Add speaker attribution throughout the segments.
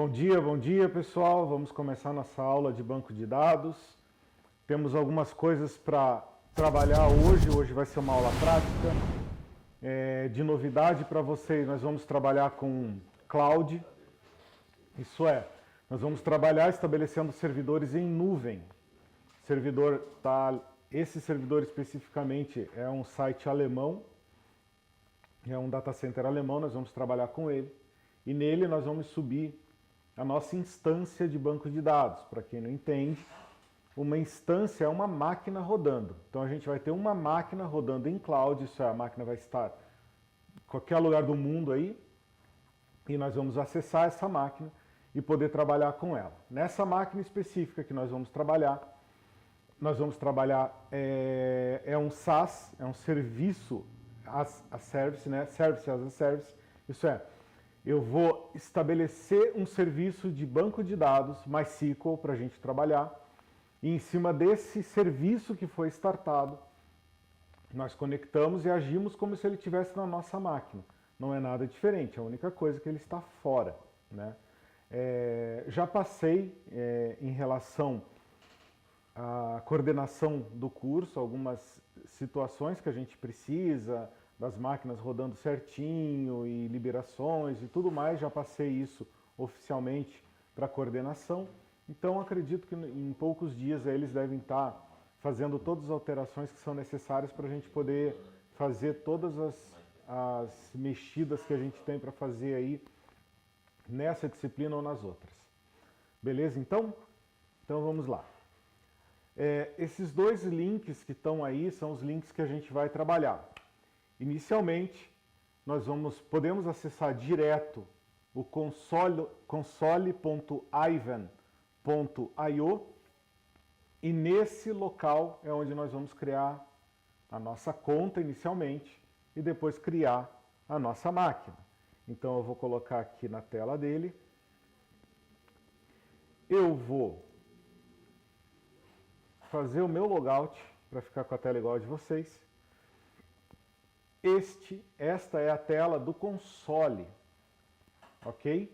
Speaker 1: Bom dia pessoal. Vamos começar nossa aula de banco de dados. Temos algumas coisas para trabalhar hoje. Hoje vai ser uma aula prática. De novidade para vocês, nós vamos trabalhar com cloud. Isso é, nós vamos trabalhar estabelecendo servidores em nuvem. Esse servidor especificamente é um site alemão, é um data center alemão, nós vamos trabalhar com ele. E nele nós vamos subir a nossa instância de banco de dados. Para quem não entende, uma instância é uma máquina rodando. Então a gente vai ter uma máquina rodando em cloud, isso é, a máquina vai estar em qualquer lugar do mundo aí, e nós vamos acessar essa máquina e poder trabalhar com ela. Nessa máquina específica que nós vamos trabalhar um SaaS, é um serviço as a service, né? Service as a service, isso é, eu vou estabelecer um serviço de banco de dados MySQL para a gente trabalhar, e em cima desse serviço que foi startado, nós conectamos e agimos como se ele estivesse na nossa máquina. Não é nada diferente, a única coisa é que ele está fora, né? Já passei em relação à coordenação do curso, algumas situações que a gente precisa, das máquinas rodando certinho e liberações e tudo mais, já passei isso oficialmente para a coordenação. Então acredito que em poucos dias eles devem estar fazendo todas as alterações que são necessárias para a gente poder fazer todas as mexidas que a gente tem para fazer aí nessa disciplina ou nas outras. Beleza, então? Então vamos lá. Esses dois links que estão aí são os links que a gente vai trabalhar. Inicialmente, nós podemos acessar direto o console.ivan.io e nesse local é onde nós vamos criar a nossa conta inicialmente e depois criar a nossa máquina. Então eu vou colocar aqui na tela dele. Eu vou fazer o meu logout para ficar com a tela igual a de vocês. Esta é a tela do console, ok?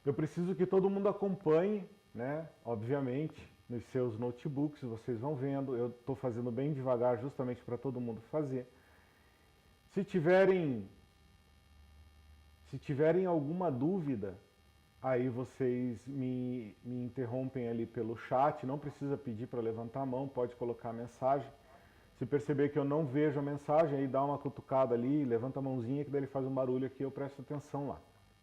Speaker 1: Eu preciso que todo mundo acompanhe, né? Obviamente, nos seus notebooks, vocês vão vendo. Eu estou fazendo bem devagar justamente para todo mundo fazer. Se tiverem alguma dúvida, aí vocês me interrompem ali pelo chat. Não precisa pedir para levantar a mão, pode colocar a mensagem. Se perceber que eu não vejo a mensagem, aí dá uma cutucada ali, levanta a mãozinha que daí ele faz um barulho aqui, eu presto atenção lá,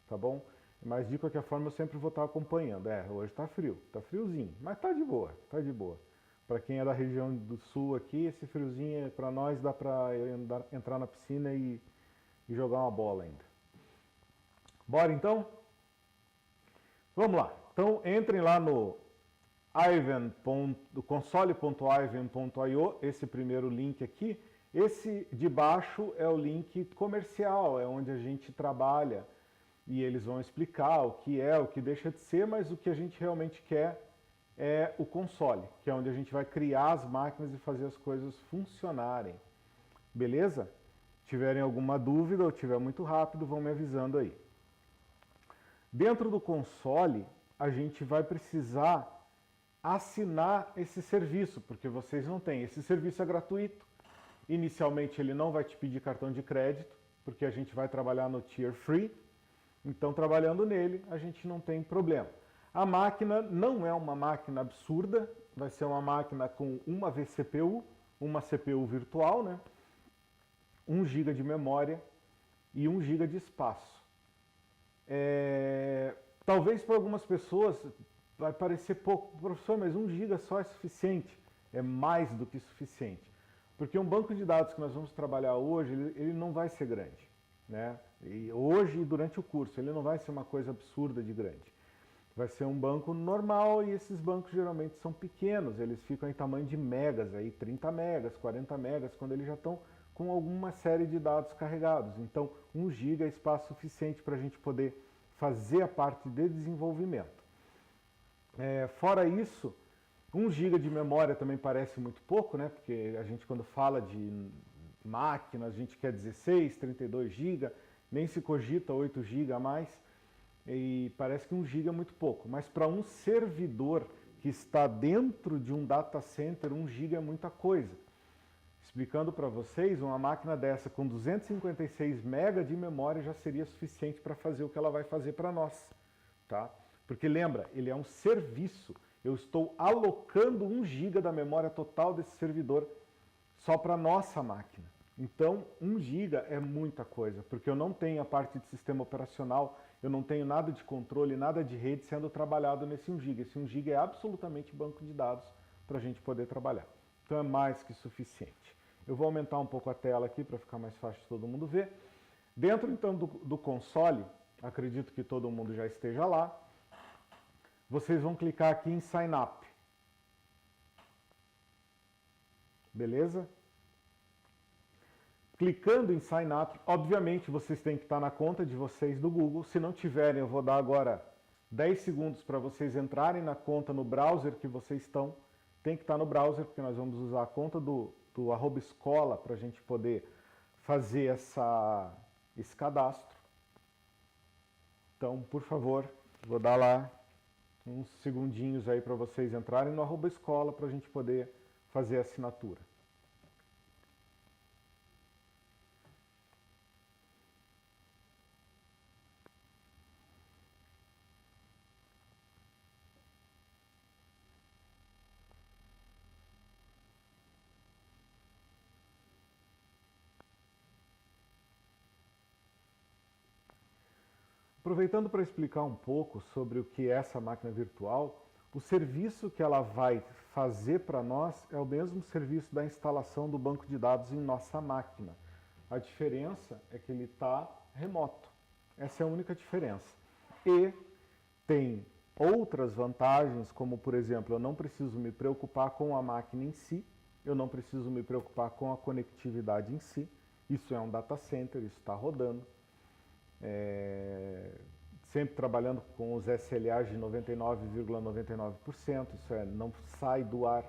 Speaker 1: tá bom? Mas de qualquer forma eu sempre vou estar acompanhando. Hoje tá frio, tá friozinho, mas tá de boa, tá de boa. Para quem é da região do sul aqui, esse friozinho para nós dá para entrar na piscina e jogar uma bola ainda. Bora então? Vamos lá. Então entrem lá no console.ivan.io, esse primeiro link aqui. Esse de baixo é o link comercial, é onde a gente trabalha e eles vão explicar o que é, o que deixa de ser, mas o que a gente realmente quer é o console, que é onde a gente vai criar as máquinas e fazer as coisas funcionarem. Beleza? Se tiverem alguma dúvida ou tiver muito rápido, vão me avisando aí. Dentro do console, a gente vai precisar assinar esse serviço, porque vocês não têm. Esse serviço é gratuito. Inicialmente ele não vai te pedir cartão de crédito, porque a gente vai trabalhar no Tier Free. Então, trabalhando nele, a gente não tem problema. A máquina não é uma máquina absurda, vai ser uma máquina com uma vCPU, uma CPU virtual, né? 1 GB de memória e 1 GB de espaço. Talvez para algumas pessoas vai parecer pouco, professor, mas 1 GB só é suficiente. É mais do que suficiente. Porque um banco de dados que nós vamos trabalhar hoje, ele não vai ser grande, né? E hoje e durante o curso, ele não vai ser uma coisa absurda de grande. Vai ser um banco normal e esses bancos geralmente são pequenos, eles ficam em tamanho de megas, aí 30 megas, 40 megas, quando eles já estão com alguma série de dados carregados. Então, 1 GB é espaço suficiente para a gente poder fazer a parte de desenvolvimento. Fora isso, 1 GB de memória também parece muito pouco, né? Porque a gente quando fala de máquina, a gente quer 16, 32 GB, nem se cogita 8 GB a mais. e parece que 1 GB é muito pouco, mas para um servidor que está dentro de um data center, 1 GB é muita coisa. Explicando para vocês, uma máquina dessa com 256 MB de memória já seria suficiente para fazer o que ela vai fazer para nós, tá? Porque lembra, ele é um serviço, eu estou alocando 1 GB da memória total desse servidor só para nossa máquina. Então, 1 GB é muita coisa, porque eu não tenho a parte de sistema operacional, eu não tenho nada de controle, nada de rede sendo trabalhado nesse 1 GB. Esse 1 GB é absolutamente banco de dados para a gente poder trabalhar. Então é mais que suficiente. Eu vou aumentar um pouco a tela aqui para ficar mais fácil de todo mundo ver. Dentro então do console, acredito que todo mundo já esteja lá, vocês vão clicar aqui em Sign Up. Beleza? Clicando em Sign Up, obviamente vocês têm que estar na conta de vocês do Google. Se não tiverem, eu vou dar agora 10 segundos para vocês entrarem na conta no browser que vocês estão. Tem que estar no browser, porque nós vamos usar a conta do @escola para a gente poder fazer esse cadastro. Então, por favor, vou dar lá uns segundinhos aí para vocês entrarem no @escola para a gente poder fazer a assinatura. Aproveitando para explicar um pouco sobre o que é essa máquina virtual, o serviço que ela vai fazer para nós é o mesmo serviço da instalação do banco de dados em nossa máquina. A diferença é que ele está remoto. Essa é a única diferença. E tem outras vantagens, como por exemplo, eu não preciso me preocupar com a máquina em si, eu não preciso me preocupar com a conectividade em si. Isso é um data center, isso está rodando. Sempre trabalhando com os SLAs de 99,99%, isso não sai do ar.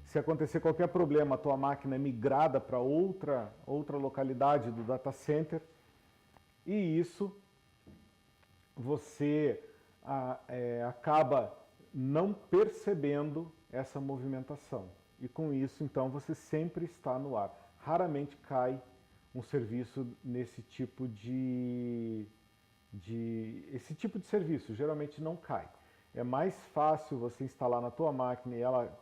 Speaker 1: Se acontecer qualquer problema, a tua máquina é migrada para outra localidade do data center, e isso você acaba não percebendo essa movimentação. E com isso, então, você sempre está no ar. Raramente cai um serviço nesse tipo esse tipo de serviço geralmente não cai. É mais fácil você instalar na tua máquina e ela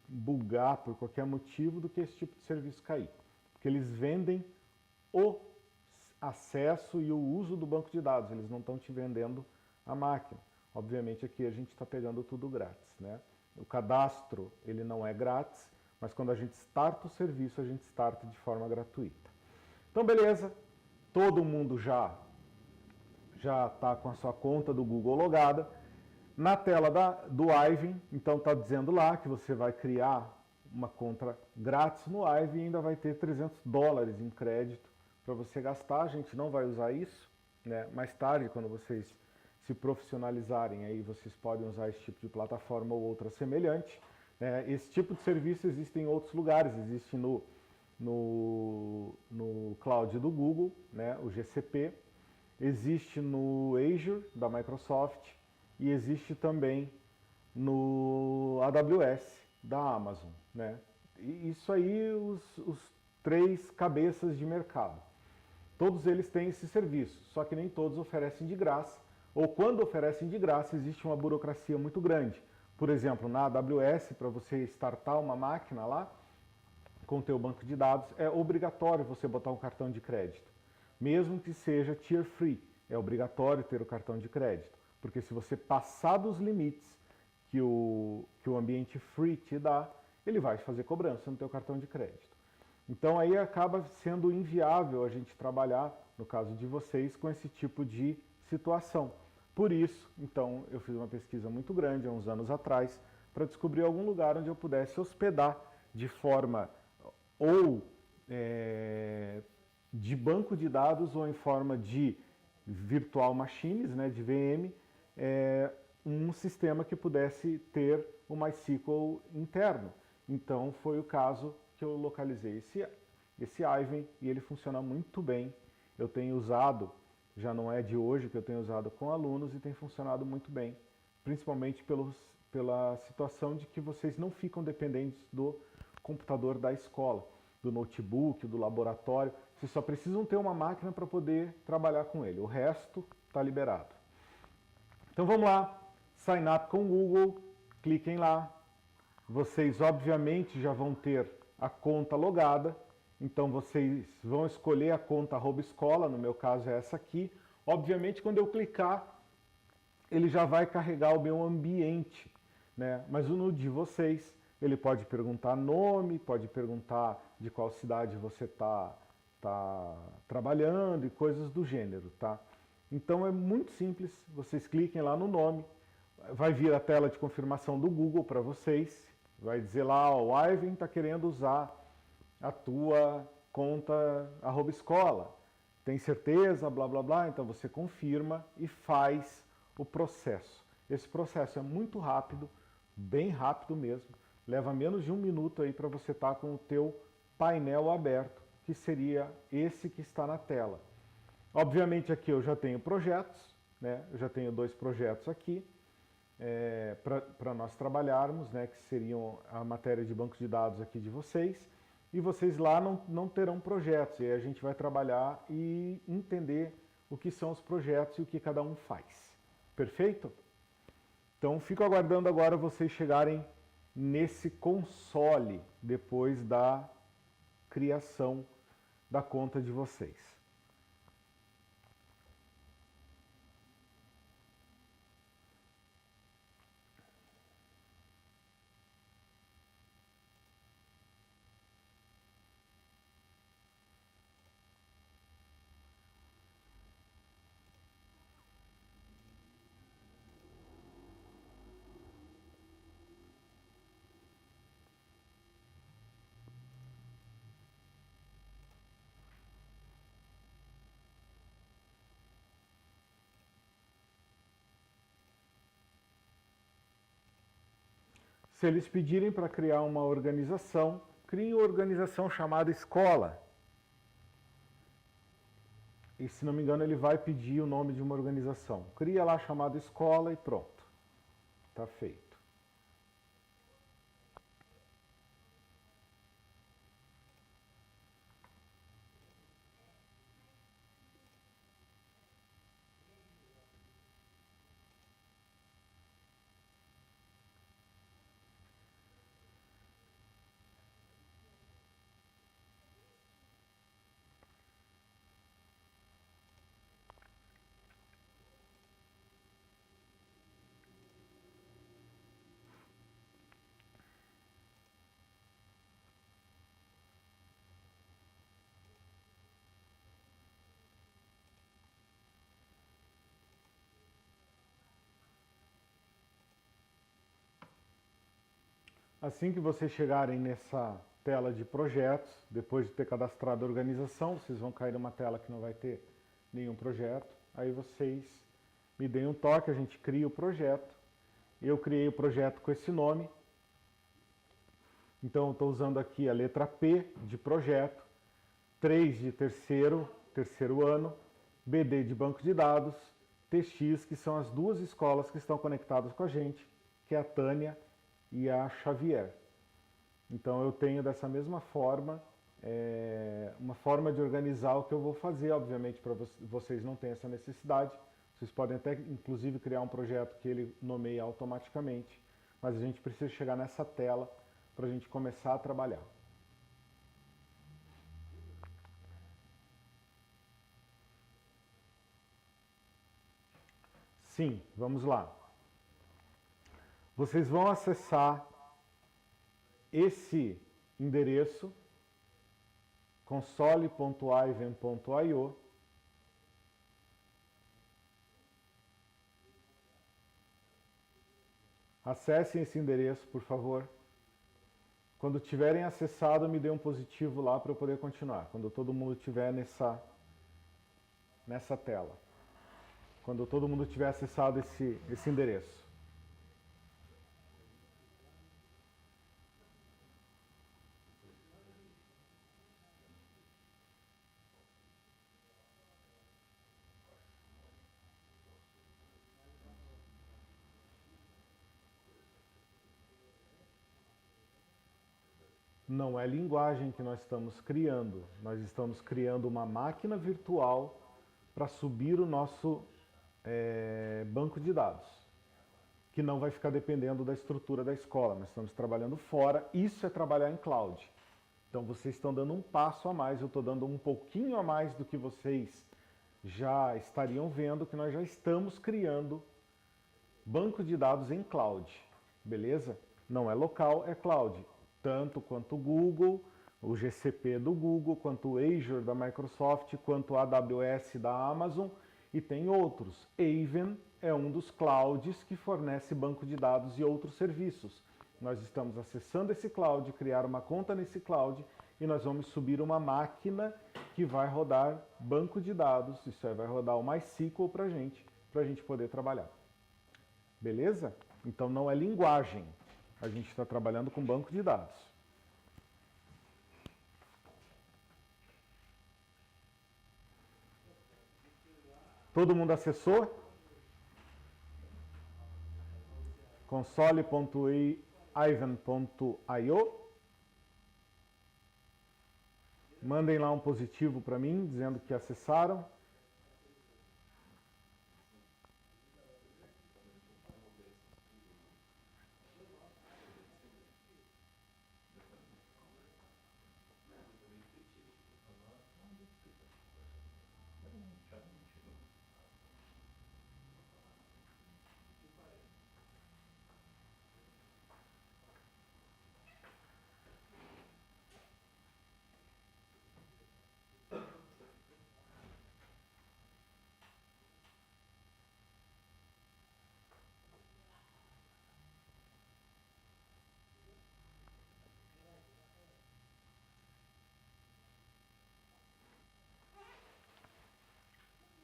Speaker 1: bugar por qualquer motivo do que esse tipo de serviço cair. Porque eles vendem o acesso e o uso do banco de dados, eles não estão te vendendo a máquina. Obviamente aqui a gente está pegando tudo grátis, né? O cadastro ele não é grátis, mas quando a gente starta o serviço, a gente starta de forma gratuita. Então beleza, todo mundo já está com a sua conta do Google logada. Na tela do Ivan, então está dizendo lá que você vai criar uma conta grátis no Ivan e ainda vai ter $300 em crédito para você gastar. A gente não vai usar isso, né? Mais tarde, quando vocês se profissionalizarem, aí vocês podem usar esse tipo de plataforma ou outra semelhante. Esse tipo de serviço existe em outros lugares, existe no cloud do Google, né? O GCP, existe no Azure da Microsoft e existe também no AWS da Amazon, né? E isso aí, os 3 cabeças de mercado. Todos eles têm esse serviço, só que nem todos oferecem de graça, ou quando oferecem de graça existe uma burocracia muito grande. Por exemplo, na AWS, para você startar uma máquina lá, com o teu banco de dados, é obrigatório você botar um cartão de crédito. Mesmo que seja tier free, é obrigatório ter o cartão de crédito. Porque se você passar dos limites que o ambiente free te dá, ele vai fazer cobrança no teu cartão de crédito. Então aí acaba sendo inviável a gente trabalhar, no caso de vocês, com esse tipo de situação. Por isso, então, eu fiz uma pesquisa muito grande há uns anos atrás para descobrir algum lugar onde eu pudesse hospedar de forma ou de banco de dados ou em forma de virtual machines, né, de VM, um sistema que pudesse ter o MySQL interno. Então foi o caso que eu localizei esse Ivan e ele funciona muito bem. Eu tenho usado já não é de hoje que eu tenho usado com alunos e tem funcionado muito bem, principalmente pela situação de que vocês não ficam dependentes do computador da escola, do notebook, do laboratório. Vocês só precisam ter uma máquina para poder trabalhar com ele, o resto está liberado. Então vamos lá, sign up com o Google, cliquem lá. Vocês obviamente já vão ter a conta logada, então vocês vão escolher a conta @escola, no meu caso é essa aqui. Obviamente quando eu clicar, ele já vai carregar o meu ambiente, né? Mas no de vocês, ele pode perguntar nome, pode perguntar de qual cidade você está trabalhando e coisas do gênero, tá? Então é muito simples, vocês cliquem lá no nome, vai vir a tela de confirmação do Google para vocês, vai dizer lá, ó, o Ivan está querendo usar a tua conta @escola, tem certeza, blá blá blá, então você confirma e faz o processo. Esse processo é muito rápido, bem rápido mesmo, leva menos de 1 minuto aí para você estar com o teu painel aberto, que seria esse que está na tela. Obviamente aqui eu já tenho projetos, né? Eu já tenho 2 projetos aqui para nós trabalharmos, né? Que seriam a matéria de banco de dados aqui de vocês, e vocês lá não terão projetos, e aí a gente vai trabalhar e entender o que são os projetos e o que cada um faz. Perfeito? Então fico aguardando agora vocês chegarem nesse console depois da criação da conta de vocês. Se eles pedirem para criar uma organização, crie uma organização chamada escola. E se não me engano ele vai pedir o nome de uma organização. Cria lá chamada escola e pronto. Está feito. Assim que vocês chegarem nessa tela de projetos, depois de ter cadastrado a organização, vocês vão cair numa tela que não vai ter nenhum projeto. Aí vocês me deem um toque, a gente cria o projeto. Eu criei o projeto com esse nome. Então, estou usando aqui a letra P de projeto, 3 de terceiro ano, BD de banco de dados, TX, que são as 2 escolas que estão conectadas com a gente, que é a Tânia e a Xavier. Então eu tenho dessa mesma forma, uma forma de organizar o que eu vou fazer, obviamente para vocês não tem essa necessidade, vocês podem até inclusive criar um projeto que ele nomeia automaticamente, mas a gente precisa chegar nessa tela para a gente começar a trabalhar. Sim, vamos lá. Vocês vão acessar esse endereço, console.ivan.io. Acessem esse endereço, por favor. Quando tiverem acessado, me dê um positivo lá para eu poder continuar. Quando todo mundo estiver nessa tela. Quando todo mundo tiver acessado esse endereço. Não é linguagem que nós estamos criando uma máquina virtual para subir o nosso banco de dados, que não vai ficar dependendo da estrutura da escola. Nós estamos trabalhando fora, isso é trabalhar em cloud. Então vocês estão dando um passo a mais, eu estou dando um pouquinho a mais do que vocês já estariam vendo, que nós já estamos criando banco de dados em cloud, beleza? Não é local, é cloud. Tanto quanto o Google, o GCP do Google, quanto o Azure da Microsoft, quanto o AWS da Amazon, e tem outros. Aven é um dos clouds que fornece banco de dados e outros serviços. Nós estamos acessando esse cloud, criar uma conta nesse cloud e nós vamos subir uma máquina que vai rodar banco de dados, isso aí vai rodar o MySQL para a gente poder trabalhar. Beleza? Então não é linguagem, a gente está trabalhando com banco de dados. Todo mundo acessou? console.ivan.io. Mandem lá um positivo para mim, dizendo que acessaram.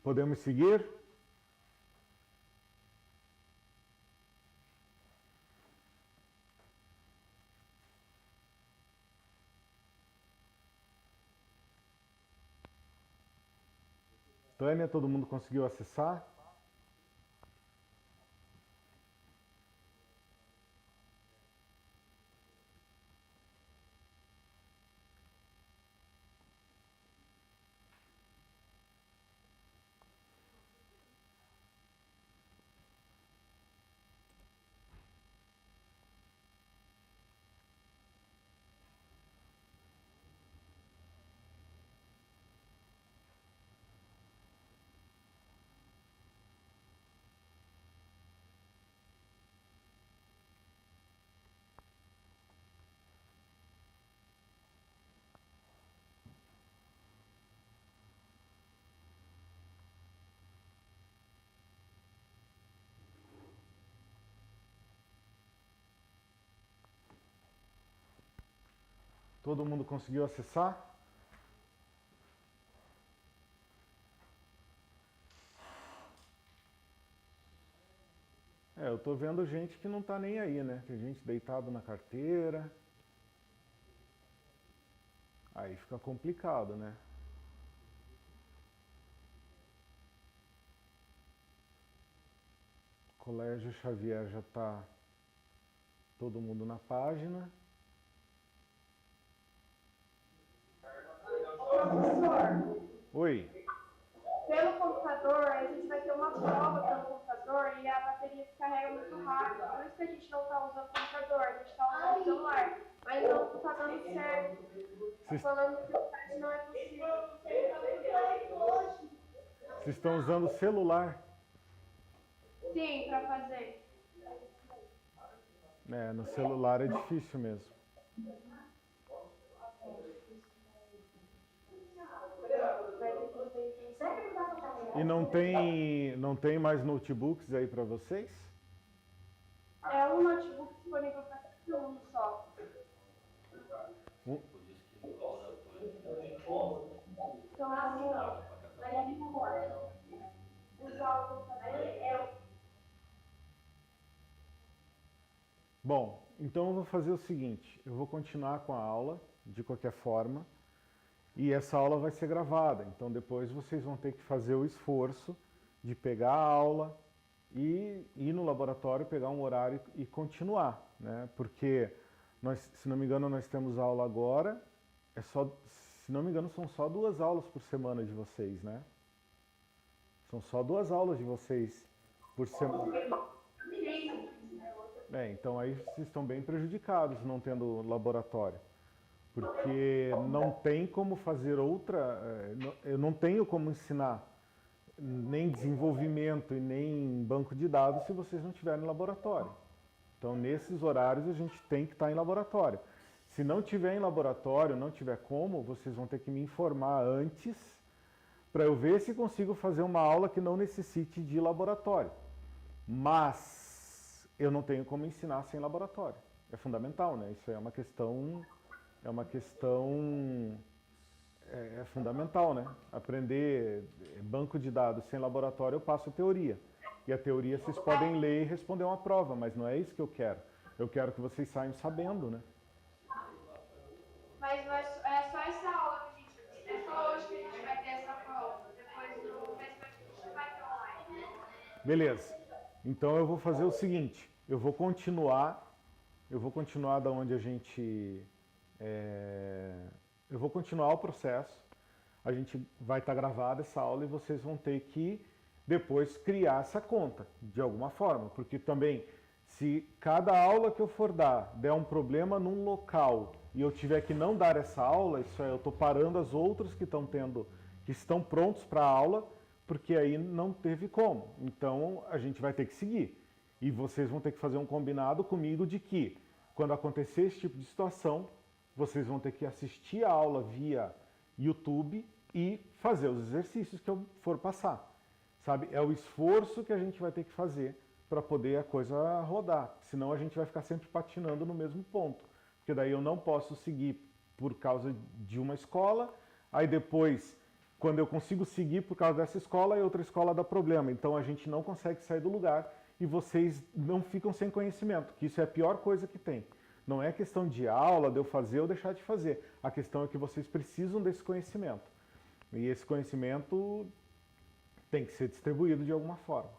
Speaker 1: Podemos seguir? Tânia, todo mundo conseguiu acessar? Todo mundo conseguiu acessar? Eu tô vendo gente que não tá nem aí, né? Tem gente deitado na carteira. Aí fica complicado, né? Colégio Xavier já tá todo mundo na página.
Speaker 2: Professor,
Speaker 1: Oi.
Speaker 2: pelo computador, a gente vai ter uma prova pelo computador e a bateria descarrega muito rápido. Por isso que a gente não está usando o computador, a gente está usando o celular. Mas não está dando certo. Tá falando que o site não é possível.
Speaker 1: Vocês estão usando o celular?
Speaker 2: Sim, para fazer.
Speaker 1: No celular é difícil mesmo. E não tem mais notebooks aí para vocês?
Speaker 2: É um notebook disponível para cada um só. Então, usar o computador
Speaker 1: Bom, então eu vou fazer o seguinte, eu vou continuar com a aula, de qualquer forma, e essa aula vai ser gravada, então depois vocês vão ter que fazer o esforço de pegar a aula e ir no laboratório, pegar um horário e continuar, né? Porque Se não me engano, nós temos aula agora. Se não me engano, são só 2 aulas por semana de vocês, né? São só 2 aulas de vocês por semana. Então aí vocês estão bem prejudicados não tendo laboratório. Porque não tem como fazer eu não tenho como ensinar nem desenvolvimento e nem banco de dados se vocês não tiverem laboratório. Então, nesses horários, a gente tem que estar em laboratório. Se não tiver em laboratório, não tiver como, vocês vão ter que me informar antes para eu ver se consigo fazer uma aula que não necessite de laboratório. Mas eu não tenho como ensinar sem laboratório. É fundamental, né? Isso é uma questão fundamental, né? Aprender banco de dados sem laboratório, eu passo teoria. E a teoria vocês podem ler e responder uma prova, mas não é isso que eu quero. Eu quero que vocês saiam sabendo, né?
Speaker 2: Mas não é só essa aula que a gente... É só hoje que a gente vai ter essa prova. Depois do restante a gente vai ter online.
Speaker 1: Beleza. Então eu vou fazer o seguinte. Eu vou continuar da onde a gente... eu vou continuar o processo. A gente vai estar gravada essa aula e vocês vão ter que depois criar essa conta, de alguma forma, porque também, se cada aula que eu for dar der um problema num local e eu tiver que não dar essa aula, isso é, eu estou parando as outras que estão prontos para a aula, porque aí não teve como. Então, a gente vai ter que seguir. E vocês vão ter que fazer um combinado comigo de que, quando acontecer esse tipo de situação, vocês vão ter que assistir a aula via YouTube e fazer os exercícios que eu for passar. Sabe? É o esforço que a gente vai ter que fazer para poder a coisa rodar. Senão a gente vai ficar sempre patinando no mesmo ponto. Porque daí eu não posso seguir por causa de uma escola, aí depois, quando eu consigo seguir por causa dessa escola, aí outra escola dá problema. Então a gente não consegue sair do lugar e vocês não ficam sem conhecimento, que isso é a pior coisa que tem. Não é questão de aula, de eu fazer ou deixar de fazer. A questão é que vocês precisam desse conhecimento. E esse conhecimento tem que ser distribuído de alguma forma.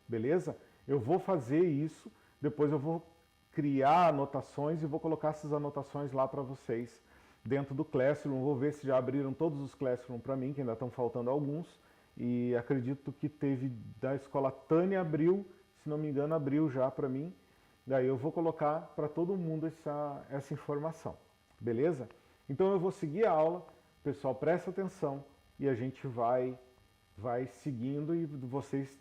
Speaker 1: Beleza? Eu vou fazer isso, depois eu vou criar anotações e vou colocar essas anotações lá para vocês dentro do Classroom. Vou ver se já abriram todos os Classroom para mim, que ainda estão faltando alguns. E acredito que teve da escola Tânia abriu, se não me engano, abriu já para mim. Daí eu vou colocar para todo mundo essa informação. Beleza? Então eu vou seguir a aula, pessoal, presta atenção e a gente vai seguindo e vocês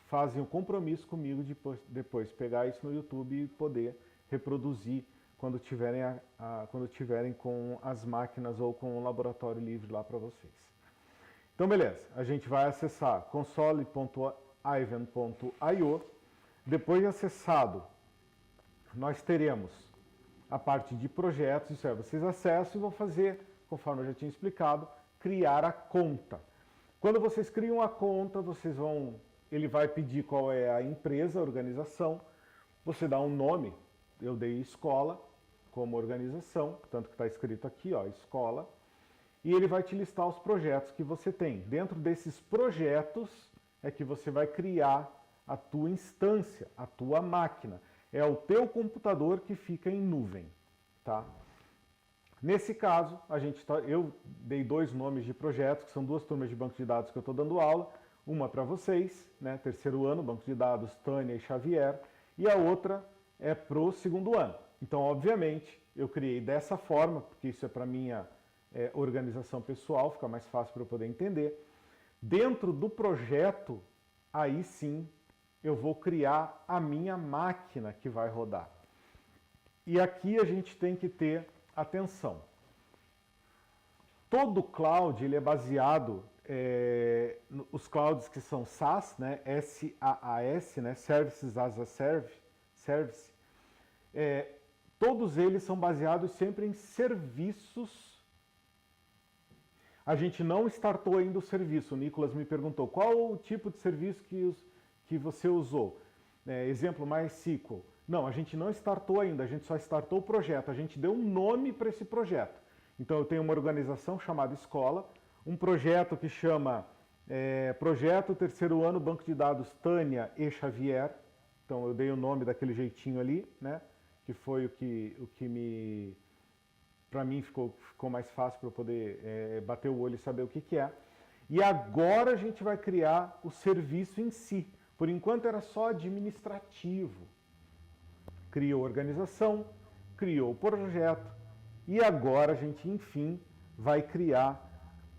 Speaker 1: fazem o compromisso comigo de depois pegar isso no YouTube e poder reproduzir quando tiverem com as máquinas ou com o laboratório livre lá para vocês. Então beleza, a gente vai acessar console.ivan.io. Depois de acessado, nós teremos a parte de projetos, isso é, vocês acessam e vão fazer, conforme eu já tinha explicado, criar a conta. Quando vocês criam a conta, ele vai pedir qual é a empresa, a organização, você dá um nome, eu dei escola como organização, tanto que está escrito aqui, ó, escola, e ele vai te listar os projetos que você tem. Dentro desses projetos é que você vai criar a tua instância, a tua máquina. É o teu computador que fica em nuvem, tá? Nesse caso, eu dei 2 nomes de projetos, que são 2 turmas de banco de dados que eu estou dando aula. Uma para vocês, né, 3º ano, banco de dados Tânia e Xavier, e a outra é para o 2º ano. Então, obviamente, eu criei dessa forma, porque isso é para minha organização pessoal, fica mais fácil para eu poder entender. Dentro do projeto, aí sim, eu vou criar a minha máquina que vai rodar. E aqui a gente tem que ter atenção. Todo cloud ele é baseado, os clouds que são SaaS, né, SaaS, né, Services as a Service, todos eles são baseados sempre em serviços. A gente não startou ainda o serviço. O Nicolas me perguntou qual o tipo de serviço que você usou. Exemplo, MySQL. Não, a gente não startou ainda, a gente só startou o projeto. A gente deu um nome para esse projeto. Então eu tenho uma organização chamada Escola, um projeto que chama Projeto 3º Ano Banco de Dados Tânia e Xavier. Então eu dei o nome daquele jeitinho ali, né? que foi o que me, para mim ficou mais fácil para eu poder bater o olho e saber o que que é. E agora a gente vai criar o serviço em si. Por enquanto era só administrativo. Criou a organização, criou o projeto e agora a gente, enfim, vai criar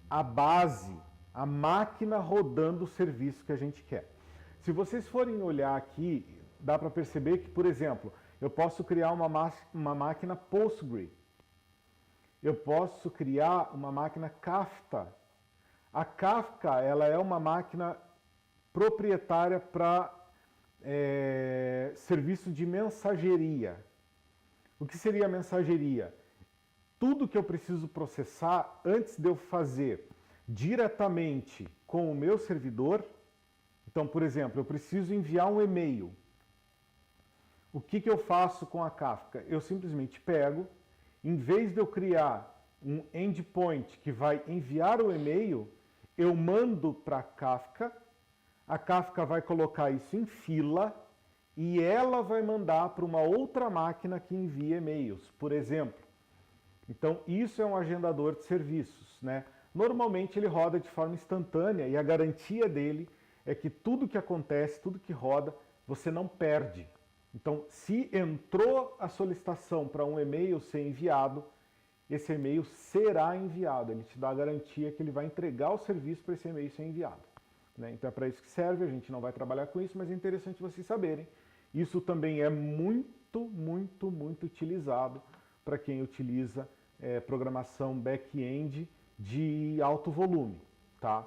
Speaker 1: a base, a máquina rodando o serviço que a gente quer. Se vocês forem olhar aqui, dá para perceber que, por exemplo, eu posso criar uma máquina Postgre. Eu posso criar uma máquina Kafka. A Kafka, ela é uma máquina proprietária para serviço de mensageria. O que seria mensageria? Tudo que eu preciso processar antes de eu fazer diretamente com o meu servidor. Então, por exemplo, eu preciso enviar um e-mail. O que que eu faço com a Kafka? Eu simplesmente pego, em vez de eu criar um endpoint que vai enviar o e-mail, eu mando para a Kafka vai colocar isso em fila e ela vai mandar para uma outra máquina que envia e-mails, por exemplo. Então, isso é um agendador de serviços, né? Normalmente ele roda de forma instantânea e a garantia dele é que tudo que acontece, tudo que roda, você não perde. Então, se entrou a solicitação para um e-mail ser enviado, esse e-mail será enviado. Ele te dá a garantia que ele vai entregar o serviço para esse e-mail ser enviado, né? Então é para isso que serve, a gente não vai trabalhar com isso, mas é interessante vocês saberem. Isso também é muito, muito, muito utilizado para quem utiliza programação back-end de alto volume, tá?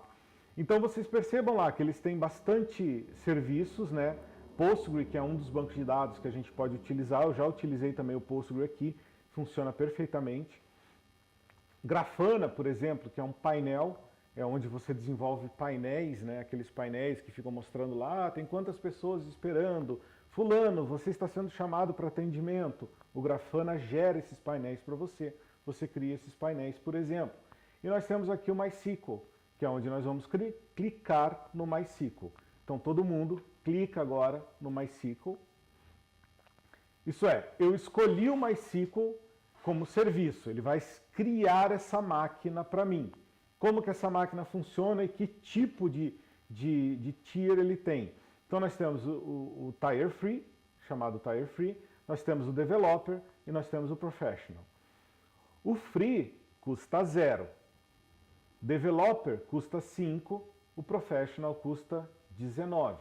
Speaker 1: Então vocês percebam lá que eles têm bastante serviços, né? Postgre, que é um dos bancos de dados que a gente pode utilizar, eu já utilizei também o Postgre aqui, funciona perfeitamente. Grafana, por exemplo, que é um painel, é onde você desenvolve painéis, né? Aqueles painéis que ficam mostrando lá, tem quantas pessoas esperando, fulano, você está sendo chamado para atendimento. O Grafana gera esses painéis para você, você cria esses painéis, por exemplo. E nós temos aqui o MySQL, que é onde nós vamos clicar no MySQL. Então todo mundo clica agora no MySQL. Isso é, eu escolhi o MySQL como serviço, ele vai criar essa máquina para mim. Como que essa máquina funciona e que tipo de tier ele tem. Então nós temos o Tier Free, chamado Tier Free, nós temos o Developer e nós temos o Professional. O Free custa 0, Developer custa 5, o Professional custa 19.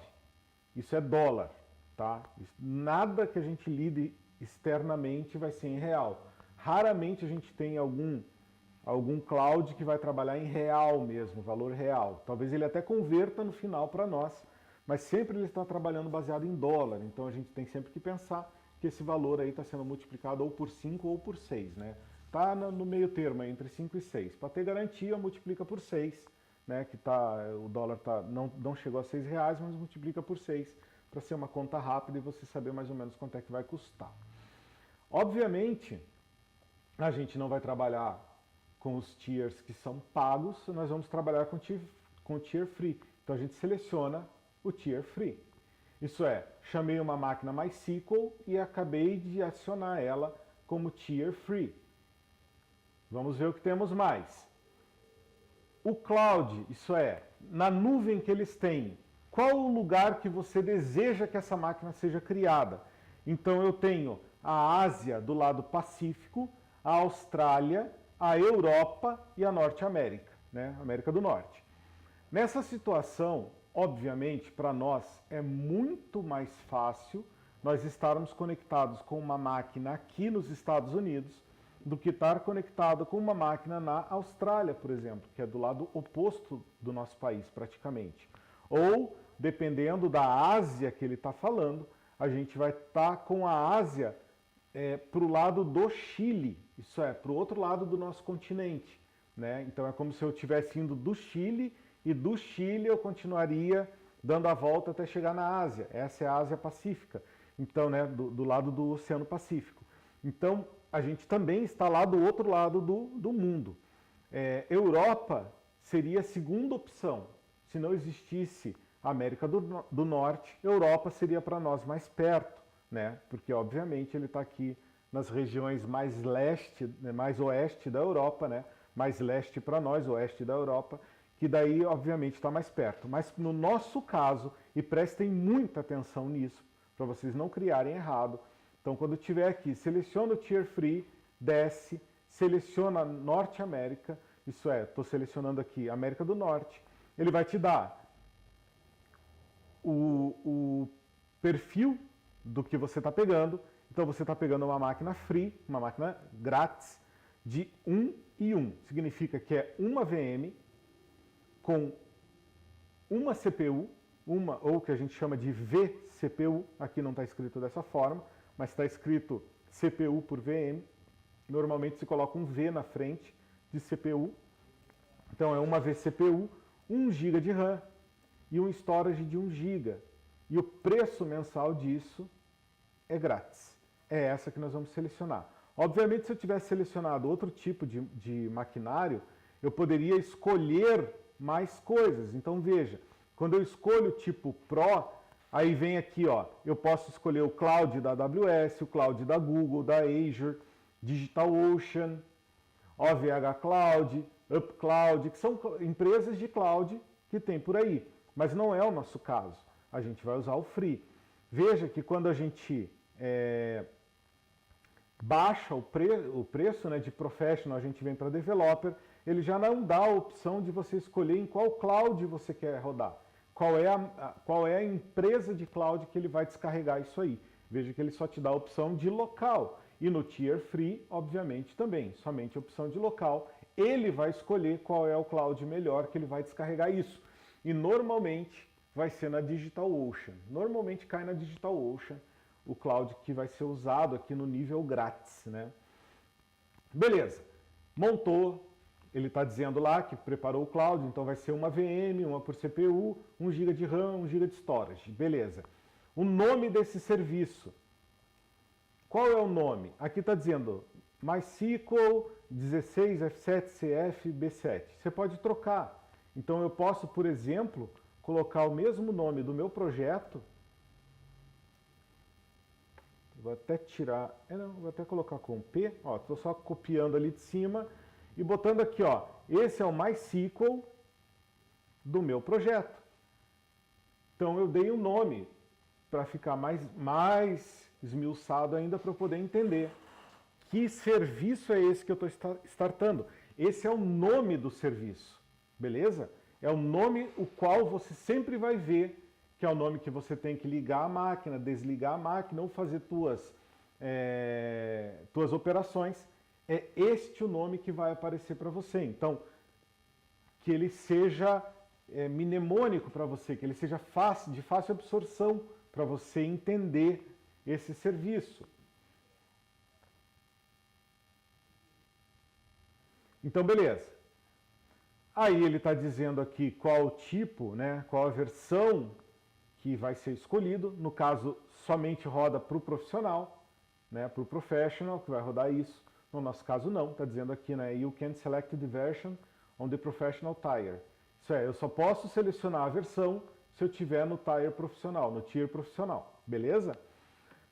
Speaker 1: Isso é dólar, tá? Nada que a gente lide externamente vai ser em real. Raramente a gente tem algum cloud que vai trabalhar em real mesmo, valor real. Talvez ele até converta no final para nós, mas sempre ele está trabalhando baseado em dólar. Então a gente tem sempre que pensar que esse valor aí está sendo multiplicado ou por 5 ou por 6, né? Está no meio termo, entre 5 e 6. Para ter garantia, multiplica por 6, né? Que o dólar não chegou a R$6, mas multiplica por 6 para ser uma conta rápida e você saber mais ou menos quanto é que vai custar. Obviamente, a gente não vai trabalhar com os tiers que são pagos, nós vamos trabalhar com o tier free. Então a gente seleciona o tier free. Isso é, chamei uma máquina MySQL e acabei de adicionar ela como tier free. Vamos ver o que temos mais. O cloud, isso é, na nuvem que eles têm, qual o lugar que você deseja que essa máquina seja criada? Então eu tenho a Ásia do lado Pacífico, a Austrália, a Europa e a Norte América, né? América do Norte. Nessa situação, obviamente, para nós é muito mais fácil nós estarmos conectados com uma máquina aqui nos Estados Unidos do que estar conectado com uma máquina na Austrália, por exemplo, que é do lado oposto do nosso país, praticamente. Ou, dependendo da Ásia que ele está falando, a gente vai estar com a Ásia para o lado do Chile, isso é, para o outro lado do nosso continente, né? Então é como se eu estivesse indo do Chile e do Chile eu continuaria dando a volta até chegar na Ásia. Essa é a Ásia Pacífica, então, né, do lado do Oceano Pacífico. Então a gente também está lá do outro lado do mundo. Europa seria a segunda opção. Se não existisse a América do Norte, Europa seria para nós mais perto, né? Porque obviamente ele está aqui nas regiões mais leste, né, mais oeste da Europa, né? Mais leste para nós, oeste da Europa, que daí obviamente está mais perto. Mas no nosso caso, e prestem muita atenção nisso, para vocês não criarem errado. Então quando tiver aqui, seleciona o Tier Free, desce, seleciona Norte América, isso é, estou selecionando aqui América do Norte, ele vai te dar o perfil do que você está pegando. Então você está pegando uma máquina free, uma máquina grátis, de 1 e 1. Significa que é uma VM com uma CPU, ou que a gente chama de vCPU, aqui não está escrito dessa forma, mas está escrito CPU por VM. Normalmente se coloca um V na frente de CPU. Então é uma vCPU, 1 GB de RAM e um storage de 1 GB. E o preço mensal disso é grátis. É essa que nós vamos selecionar. Obviamente, se eu tivesse selecionado outro tipo de maquinário, eu poderia escolher mais coisas. Então veja, quando eu escolho o tipo Pro, aí vem aqui, ó, eu posso escolher o Cloud da AWS, o Cloud da Google, da Azure, DigitalOcean, OVH Cloud, UpCloud, que são empresas de cloud que tem por aí. Mas não é o nosso caso. A gente vai usar o Free. Veja que quando a gente baixa o preço, né, de Professional, a gente vem para Developer, ele já não dá a opção de você escolher em qual cloud você quer rodar. Qual é a empresa de cloud que ele vai descarregar isso aí. Veja que ele só te dá a opção de local. E no Tier Free, obviamente, também, somente a opção de local. Ele vai escolher qual é o cloud melhor que ele vai descarregar isso. E normalmente vai ser na DigitalOcean. Normalmente cai na DigitalOcean o cloud que vai ser usado aqui no nível grátis, né? Beleza, montou, ele está dizendo lá que preparou o cloud, então vai ser uma VM, uma por CPU, 1 GB de RAM, 1 GB de storage, beleza. O nome desse serviço, qual é o nome? Aqui está dizendo MySQL 16 F7 CF B7, você pode trocar. Então eu posso, por exemplo, colocar o mesmo nome do meu projeto. Vou até tirar, vou até colocar com P, ó, estou só copiando ali de cima e botando aqui, ó, esse é o MySQL do meu projeto. Então eu dei um nome para ficar mais esmiuçado ainda para eu poder entender que serviço é esse que eu estou startando. Esse é o nome do serviço, beleza? É o nome o qual você sempre vai ver, que é o nome que você tem que ligar a máquina, desligar a máquina ou fazer tuas operações. É este o nome que vai aparecer para você. Então, que ele seja mnemônico para você, que ele seja de fácil absorção para você entender esse serviço. Então, beleza. Aí ele está dizendo aqui qual o tipo, né, qual a versão que vai ser escolhido. No caso, somente roda para o profissional, né, para o professional, que vai rodar isso. No nosso caso, não. Está dizendo aqui, né, you can select the version on the professional tier. Isso é, eu só posso selecionar a versão se eu tiver no tier profissional, no tier profissional. Beleza?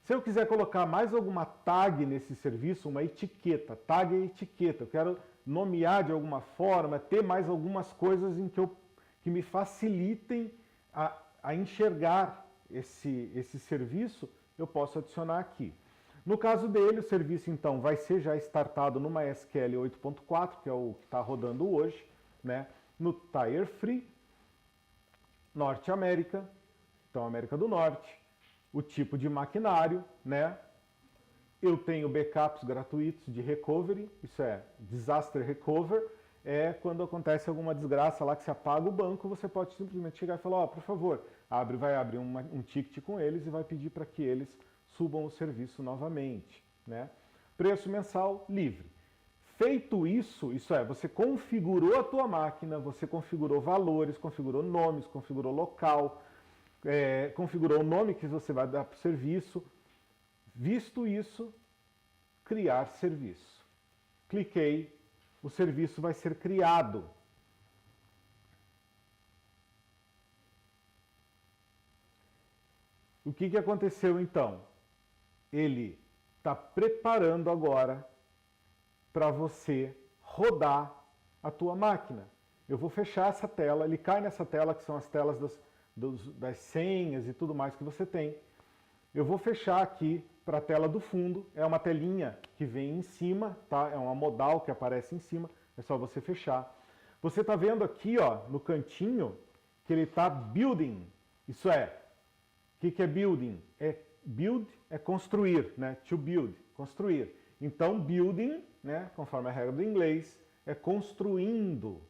Speaker 1: Se eu quiser colocar mais alguma tag nesse serviço, uma etiqueta, tag é etiqueta, eu quero nomear de alguma forma, ter mais algumas coisas que me facilitem a enxergar esse serviço, eu posso adicionar aqui. No caso dele, o serviço então vai ser já startado no MySQL 8.4, que é o que está rodando hoje, né? No Tier Free, Norte América, então América do Norte, o tipo de maquinário, né? Eu tenho backups gratuitos de recovery, isso é, disaster recover, é quando acontece alguma desgraça lá que se apaga o banco, você pode simplesmente chegar e falar, ó, por favor, vai abrir um ticket com eles e vai pedir para que eles subam o serviço novamente, né? Preço mensal livre. Feito isso, isso é, você configurou a tua máquina, você configurou valores, configurou nomes, configurou local, configurou o nome que você vai dar para o serviço. Visto isso, criar serviço. Cliquei, o serviço vai ser criado. O que aconteceu então? ele está preparando agora para você rodar a tua máquina. Eu vou fechar essa tela, ele cai nessa tela que são as telas das senhas e tudo mais que você tem. Eu vou fechar aqui para a tela do fundo, é uma telinha que vem em cima, tá? É uma modal que aparece em cima, é só você fechar. Você está vendo aqui, ó, no cantinho, que ele está building. Isso é, o que é building? Build é construir, né? To build, construir. Então, building, né, conforme a regra do inglês, é construindo.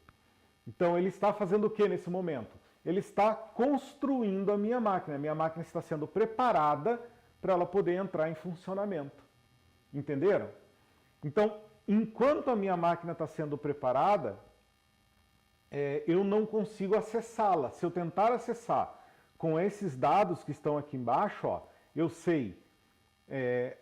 Speaker 1: Então, ele está fazendo o que nesse momento? Ele está construindo a minha máquina. A minha máquina está sendo preparada para ela poder entrar em funcionamento. Entenderam? Então, enquanto a minha máquina está sendo preparada, eu não consigo acessá-la. Se eu tentar acessar com esses dados que estão aqui embaixo, ó, eu sei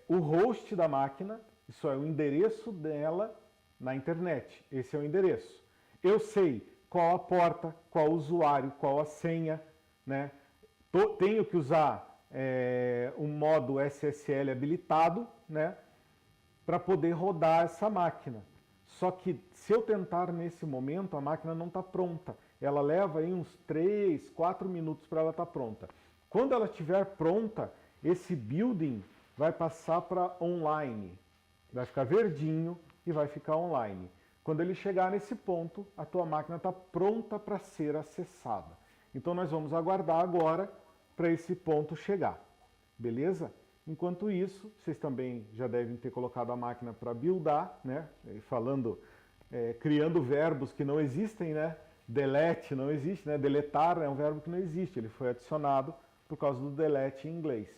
Speaker 1: o host da máquina, isso é o endereço dela na internet. Esse é o endereço. Eu sei qual a porta, qual o usuário, qual a senha, né? Tenho que usar o modo SSL habilitado, né, para poder rodar essa máquina. Só que se eu tentar nesse momento, a máquina não está pronta. Ela leva aí uns 3, 4 minutos para ela estar pronta. Quando ela estiver pronta, esse building vai passar para online. Vai ficar verdinho e vai ficar online. Quando ele chegar nesse ponto, a tua máquina está pronta para ser acessada. Então nós vamos aguardar agora para esse ponto chegar. Beleza? Enquanto isso, vocês também já devem ter colocado a máquina para buildar, né? Falando, criando verbos que não existem, né? Delete não existe, né? Deletar é um verbo que não existe, ele foi adicionado por causa do delete em inglês.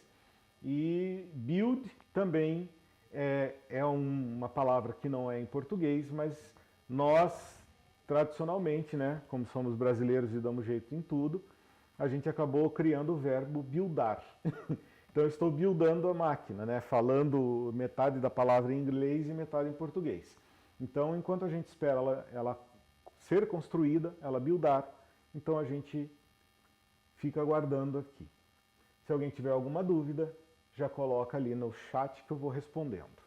Speaker 1: E build também é uma palavra que não é em português, mas nós, tradicionalmente, né? Como somos brasileiros e damos jeito em tudo, a gente acabou criando o verbo buildar. Então eu estou buildando a máquina, né? Falando metade da palavra em inglês e metade em português. Então, enquanto a gente espera ela ser construída, ela buildar, então a gente fica aguardando aqui. Se alguém tiver alguma dúvida, já coloca ali no chat que eu vou respondendo.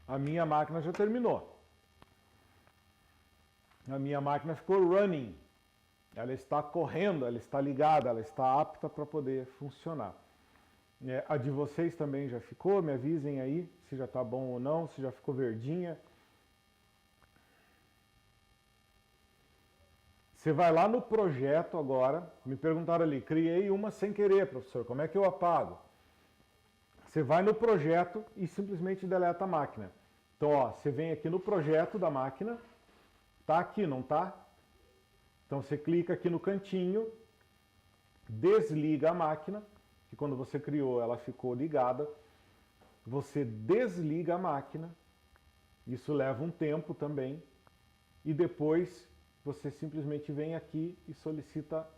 Speaker 1: A minha máquina já terminou. A minha máquina ficou running. Ela está correndo, ela está ligada, ela está apta para poder funcionar. A de vocês também já ficou? Me avisem aí se já está bom ou não, se já ficou verdinha. Você vai lá no projeto agora, me perguntaram ali, criei uma sem querer, professor, como é que eu apago? Você vai no projeto e simplesmente deleta a máquina. Então, ó, você vem aqui no projeto da máquina, tá aqui, não tá? Então você clica aqui no cantinho, desliga a máquina, que quando você criou ela ficou ligada. Você desliga a máquina, isso leva um tempo também, e depois você simplesmente vem aqui e solicita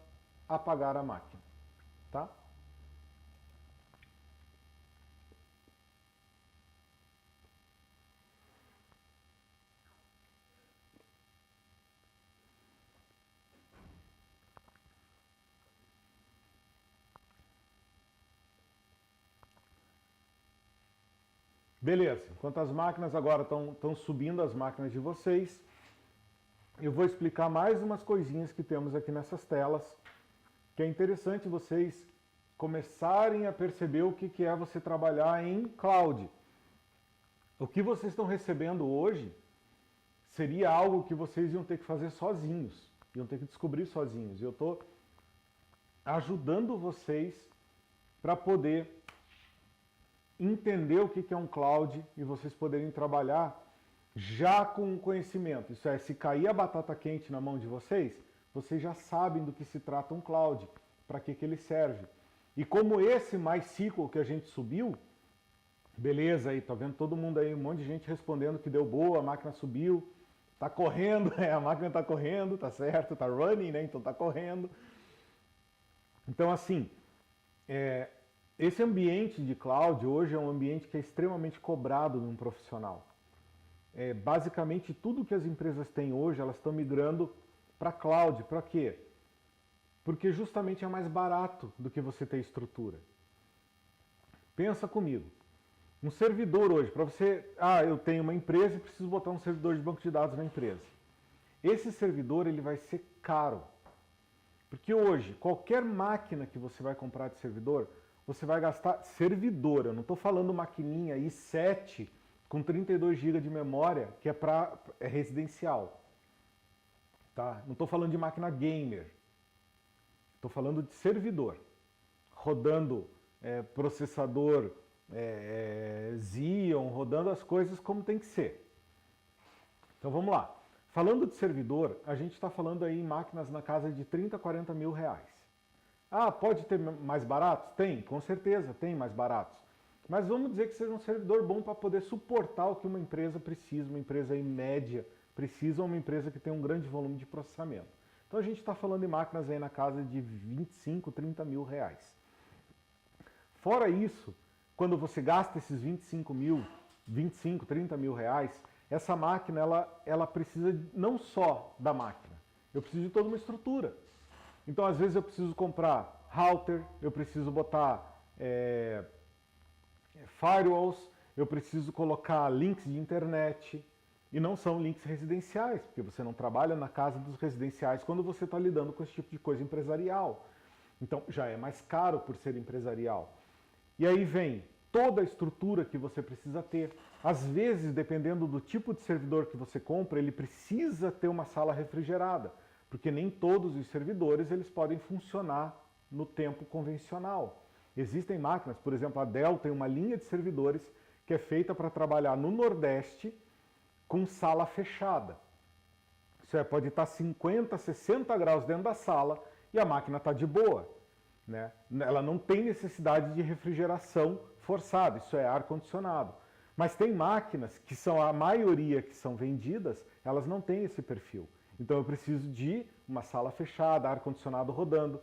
Speaker 1: apagar a máquina, tá? Beleza, enquanto as máquinas agora estão subindo, as máquinas de vocês, eu vou explicar mais umas coisinhas que temos aqui nessas telas, que é interessante vocês começarem a perceber o que é você trabalhar em cloud. O que vocês estão recebendo hoje seria algo que vocês iam ter que fazer sozinhos, iam ter que descobrir sozinhos. Eu estou ajudando vocês para poder entender o que é um cloud e vocês poderem trabalhar já com conhecimento. Isso é, se cair a batata quente na mão de vocês, vocês já sabem do que se trata um cloud, para que ele serve. E como esse MySQL que a gente subiu, beleza aí, tá vendo todo mundo aí, um monte de gente respondendo que deu boa, a máquina subiu, tá correndo, a máquina tá correndo, tá certo, tá running, né, então tá correndo. Então assim, Esse ambiente de cloud hoje é um ambiente que é extremamente cobrado num profissional. Basicamente tudo que as empresas têm hoje, elas estão migrando para cloud. Para quê? Porque justamente é mais barato do que você ter estrutura. Pensa comigo. Um servidor hoje, para você... eu tenho uma empresa e preciso botar um servidor de banco de dados na empresa. Esse servidor ele vai ser caro. Porque hoje, qualquer máquina que você vai comprar de servidor, você vai gastar servidor. Eu não estou falando maquininha i7 com 32 GB de memória, que é residencial. Tá? Não estou falando de máquina gamer. Estou falando de servidor. Rodando processador Xeon, rodando as coisas como tem que ser. Então vamos lá. Falando de servidor, a gente está falando aí em máquinas na casa de 30, 40 mil reais. Pode ter mais baratos? Tem, com certeza, tem mais baratos. Mas vamos dizer que seja um servidor bom para poder suportar o que uma empresa precisa, uma empresa em média precisa, ou uma empresa que tem um grande volume de processamento. Então a gente está falando de máquinas aí na casa de 25, 30 mil reais. Fora isso, quando você gasta esses 25, 30 mil reais, essa máquina ela precisa não só da máquina, eu preciso de toda uma estrutura. Então às vezes eu preciso comprar router, eu preciso botar firewalls, eu preciso colocar links de internet, e não são links residenciais, porque você não trabalha na casa dos residenciais quando você está lidando com esse tipo de coisa empresarial. Então já é mais caro por ser empresarial. E aí vem toda a estrutura que você precisa ter. Às vezes, dependendo do tipo de servidor que você compra, ele precisa ter uma sala refrigerada, porque nem todos os servidores eles podem funcionar no tempo convencional. Existem máquinas, por exemplo, a Dell tem uma linha de servidores que é feita para trabalhar no Nordeste com sala fechada. Isso pode estar 50, 60 graus dentro da sala e a máquina está de boa. Né? Ela não tem necessidade de refrigeração forçada, isso é ar-condicionado. Mas tem máquinas que são a maioria que são vendidas, elas não têm esse perfil. Então eu preciso de uma sala fechada, ar-condicionado rodando.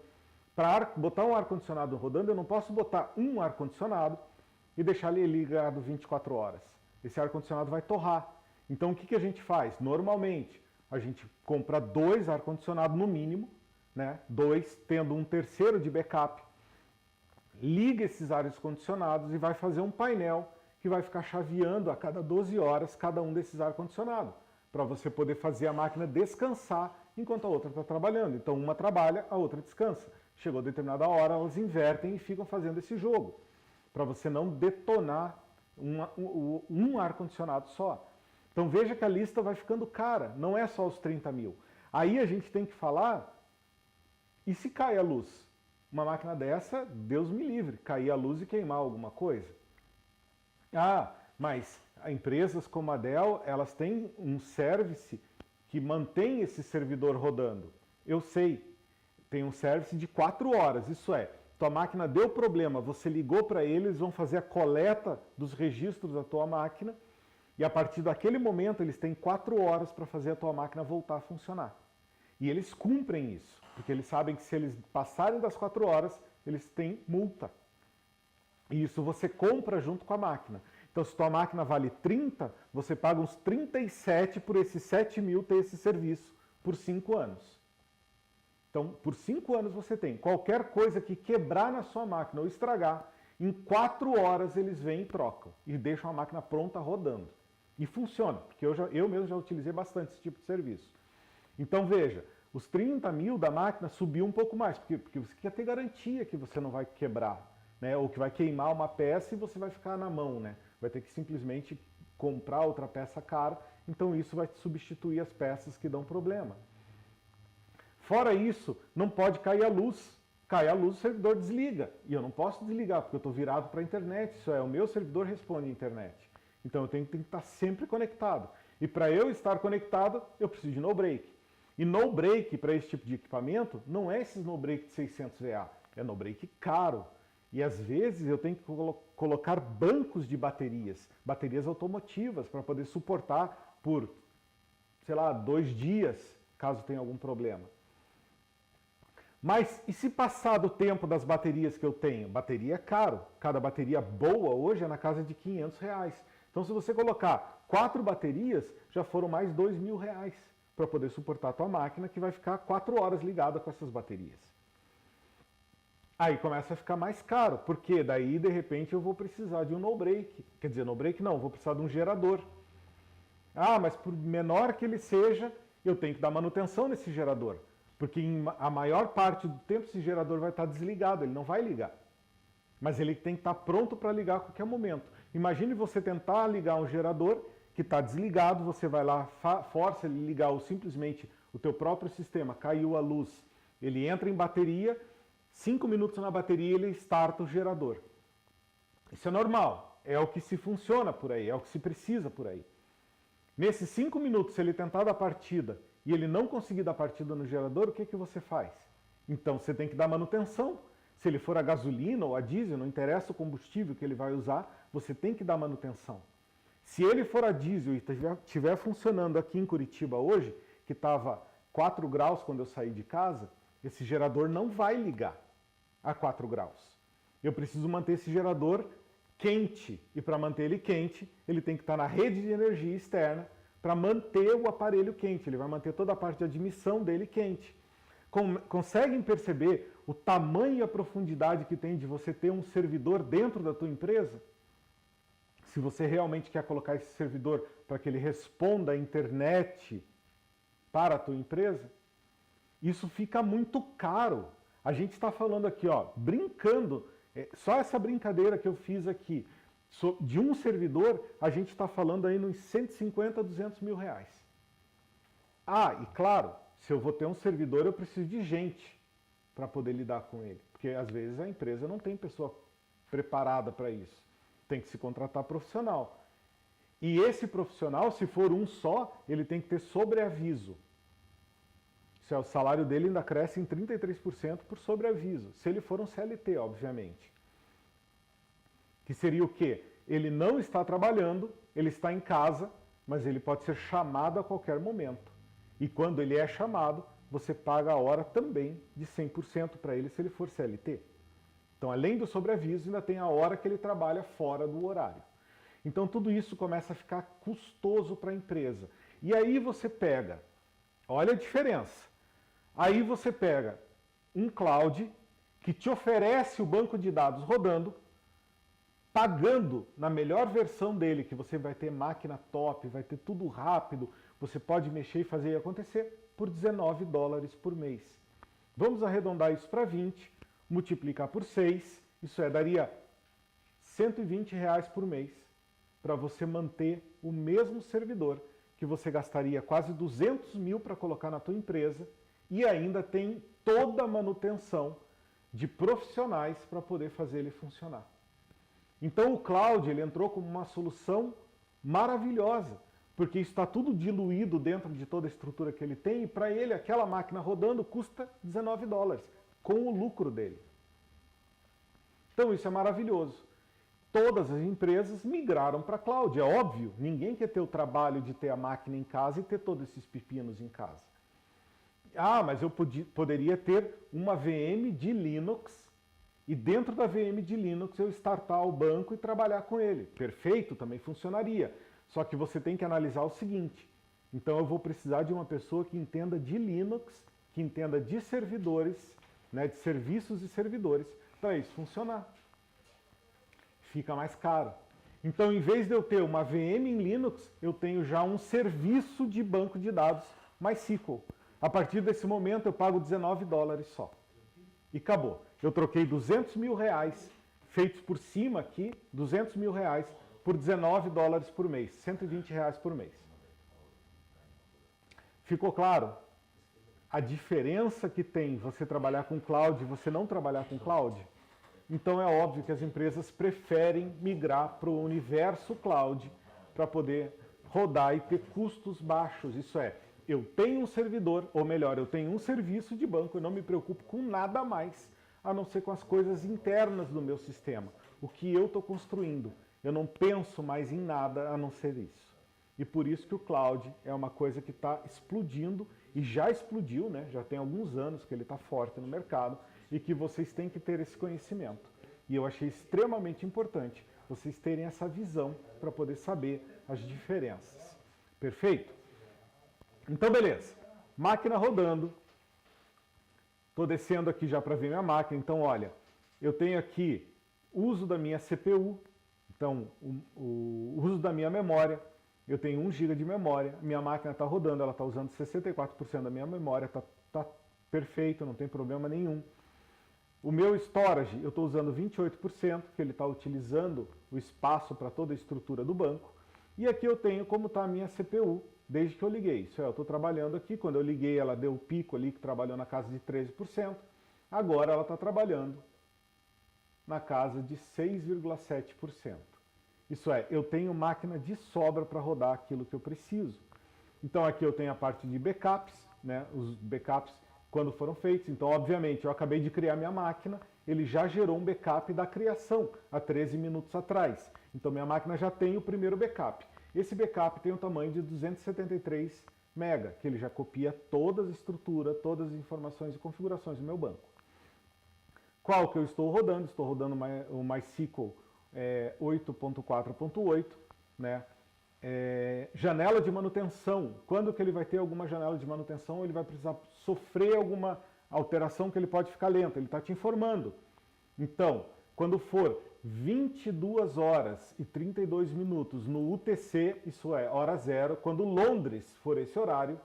Speaker 1: Para botar um ar-condicionado rodando, eu não posso botar um ar-condicionado e deixar ele ligado 24 horas. Esse ar-condicionado vai torrar. Então o que a gente faz? Normalmente a gente compra 2 ar-condicionados no mínimo, né? 2, tendo um terceiro de backup, liga esses ar-condicionados e vai fazer um painel que vai ficar chaveando a cada 12 horas cada um desses ar-condicionados, para você poder fazer a máquina descansar enquanto a outra está trabalhando. Então uma trabalha, a outra descansa. Chegou a determinada hora, elas invertem e ficam fazendo esse jogo, para você não detonar um ar-condicionado só. Então veja que a lista vai ficando cara, não é só os 30 mil. Aí a gente tem que falar, e se cai a luz? Uma máquina dessa, Deus me livre, cair a luz e queimar alguma coisa. Mas empresas como a Dell, elas têm um service que mantém esse servidor rodando. Eu sei, tem um service de 4 horas, isso é, tua máquina deu problema, você ligou para eles, vão fazer a coleta dos registros da tua máquina, e a partir daquele momento eles têm 4 horas para fazer a tua máquina voltar a funcionar. E eles cumprem isso, porque eles sabem que se eles passarem das 4 horas, eles têm multa. E isso você compra junto com a máquina. Então se tua máquina vale 30, você paga uns 37 por esses 7 mil ter esse serviço por 5 anos. Então por 5 anos você tem. Qualquer coisa que quebrar na sua máquina ou estragar, em 4 horas eles vêm e trocam. E deixam a máquina pronta rodando. E funciona, porque eu mesmo já utilizei bastante esse tipo de serviço. Então veja, os 30 mil da máquina subiu um pouco mais, porque você quer ter garantia que você não vai quebrar, né? Ou que vai queimar uma peça e você vai ficar na mão, né? Vai ter que simplesmente comprar outra peça cara, então isso vai substituir as peças que dão problema. Fora isso, não pode cair a luz. Cai a luz, o servidor desliga. E eu não posso desligar, porque eu estou virado para a internet, isso é, o meu servidor responde à internet. Então eu tenho que estar sempre conectado. E para eu estar conectado, eu preciso de no-break. E no-break para esse tipo de equipamento não é esses no-break de 600 VA, é no-break caro. E às vezes eu tenho que colocar bancos de baterias automotivas, para poder suportar por, sei lá, 2 dias, caso tenha algum problema. Mas e se passar do tempo das baterias que eu tenho? Bateria é caro. Cada bateria boa hoje é na casa de R$ 500. Então se você colocar 4 baterias, já foram mais R$ 2.000 para poder suportar a tua máquina, que vai ficar 4 horas ligada com essas baterias. Aí começa a ficar mais caro, porque daí de repente eu vou precisar de um no-break. Quer dizer, no-break não, vou precisar de um gerador. Ah, mas por menor que ele seja, eu tenho que dar manutenção nesse gerador. Porque a maior parte do tempo esse gerador vai estar desligado, ele não vai ligar. Mas ele tem que estar pronto para ligar a qualquer momento. Imagine você tentar ligar um gerador que está desligado, você vai lá, força ele ligar ou simplesmente o teu próprio sistema, caiu a luz, ele entra em bateria, 5 minutos na bateria ele starta o gerador. Isso é normal, é o que se funciona por aí, é o que se precisa por aí. Nesses 5 minutos, se ele tentar dar partida e ele não conseguir dar partida no gerador, o que você faz? Então você tem que dar manutenção. Se ele for a gasolina ou a diesel, não interessa o combustível que ele vai usar, você tem que dar manutenção. Se ele for a diesel e estiver funcionando aqui em Curitiba hoje, que estava 4 graus quando eu saí de casa, esse gerador não vai ligar a 4 graus. Eu preciso manter esse gerador quente, e para manter ele quente, ele tem que estar na rede de energia externa para manter o aparelho quente, ele vai manter toda a parte de admissão dele quente. Conseguem perceber o tamanho e a profundidade que tem de você ter um servidor dentro da tua empresa? Se você realmente quer colocar esse servidor para que ele responda à internet para a tua empresa, isso fica muito caro. A gente está falando aqui, ó, brincando, só essa brincadeira que eu fiz aqui, de um servidor, a gente está falando aí nos 150 a 200 mil reais. Ah, e claro, se eu vou ter um servidor, eu preciso de gente para poder lidar com ele. Porque às vezes a empresa não tem pessoa preparada para isso. Tem que se contratar profissional. E esse profissional, se for um só, ele tem que ter sobreaviso. O salário dele ainda cresce em 33% por sobreaviso. Se ele for um CLT, obviamente. Que seria o quê? Ele não está trabalhando, ele está em casa, mas ele pode ser chamado a qualquer momento. E quando ele é chamado, você paga a hora também de 100% para ele se ele for CLT. Então, além do sobreaviso, ainda tem a hora que ele trabalha fora do horário. Então, tudo isso começa a ficar custoso para a empresa. E aí você pega, olha a diferença. Aí você pega um cloud que te oferece o banco de dados rodando, pagando na melhor versão dele, que você vai ter máquina top, vai ter tudo rápido, você pode mexer e fazer acontecer por $19 por mês. Vamos arredondar isso para 20, multiplicar por 6, isso daria R$120 por mês para você manter o mesmo servidor que você gastaria quase 200 mil para colocar na tua empresa e ainda tem toda a manutenção de profissionais para poder fazer ele funcionar. Então o cloud ele entrou como uma solução maravilhosa, porque está tudo diluído dentro de toda a estrutura que ele tem e para ele aquela máquina rodando custa $19, com o lucro dele. Então isso é maravilhoso. Todas as empresas migraram para cloud, é óbvio, ninguém quer ter o trabalho de ter a máquina em casa e ter todos esses pepinos em casa. Ah, mas eu poderia ter uma VM de Linux e dentro da VM de Linux eu startar o banco e trabalhar com ele. Perfeito, também funcionaria. Só que você tem que analisar o seguinte, então eu vou precisar de uma pessoa que entenda de Linux, que entenda de servidores, né, de serviços e servidores, para isso funcionar. Fica mais caro. Então, em vez de eu ter uma VM em Linux, eu tenho já um serviço de banco de dados MySQL. A partir desse momento eu pago $19 só. E acabou. Eu troquei 200 mil reais, feitos por cima aqui, 200 mil reais, por $19 por mês, R$120 por mês. Ficou claro? A diferença que tem você trabalhar com cloud e você não trabalhar com cloud? Então é óbvio que as empresas preferem migrar para o universo cloud para poder rodar e ter custos baixos. Isso é, eu tenho um servidor, ou melhor, eu tenho um serviço de banco, eu não me preocupo com nada mais, a não ser com as coisas internas do meu sistema, o que eu estou construindo. Eu não penso mais em nada a não ser isso. E por isso que o cloud é uma coisa que está explodindo e já explodiu, né? Já tem alguns anos que ele está forte no mercado e que vocês têm que ter esse conhecimento. E eu achei extremamente importante vocês terem essa visão para poder saber as diferenças. Perfeito? Então, beleza. Máquina rodando. Estou descendo aqui já para ver minha máquina. Então, olha, eu tenho aqui uso da minha CPU, então o uso da minha memória. Eu tenho 1 GB de memória, minha máquina está rodando, ela está usando 64% da minha memória, está perfeito, não tem problema nenhum. O meu storage, eu estou usando 28%, que ele está utilizando o espaço para toda a estrutura do banco. E aqui eu tenho como está a minha CPU, desde que eu liguei. Isso é, eu estou trabalhando aqui, quando eu liguei ela deu o pico ali, que trabalhou na casa de 13%. Agora ela está trabalhando na casa de 6,7%. Isso é, eu tenho máquina de sobra para rodar aquilo que eu preciso. Então aqui eu tenho a parte de backups, né, os backups quando foram feitos. Então, obviamente, eu acabei de criar minha máquina, ele já gerou um backup da criação há 13 minutos atrás. Então minha máquina já tem o primeiro backup. Esse backup tem o tamanho de 273 MB, que ele já copia toda a estrutura, todas as informações e configurações do meu banco. Qual que eu estou rodando? Estou rodando o MySQL 8.4.8, né? Janela de manutenção. Quando que ele vai ter alguma janela de manutenção, ele vai precisar sofrer alguma alteração que ele pode ficar lento. Ele está te informando. Então, quando for 22 horas e 32 minutos no UTC, isso é, hora zero, quando Londres for esse horário,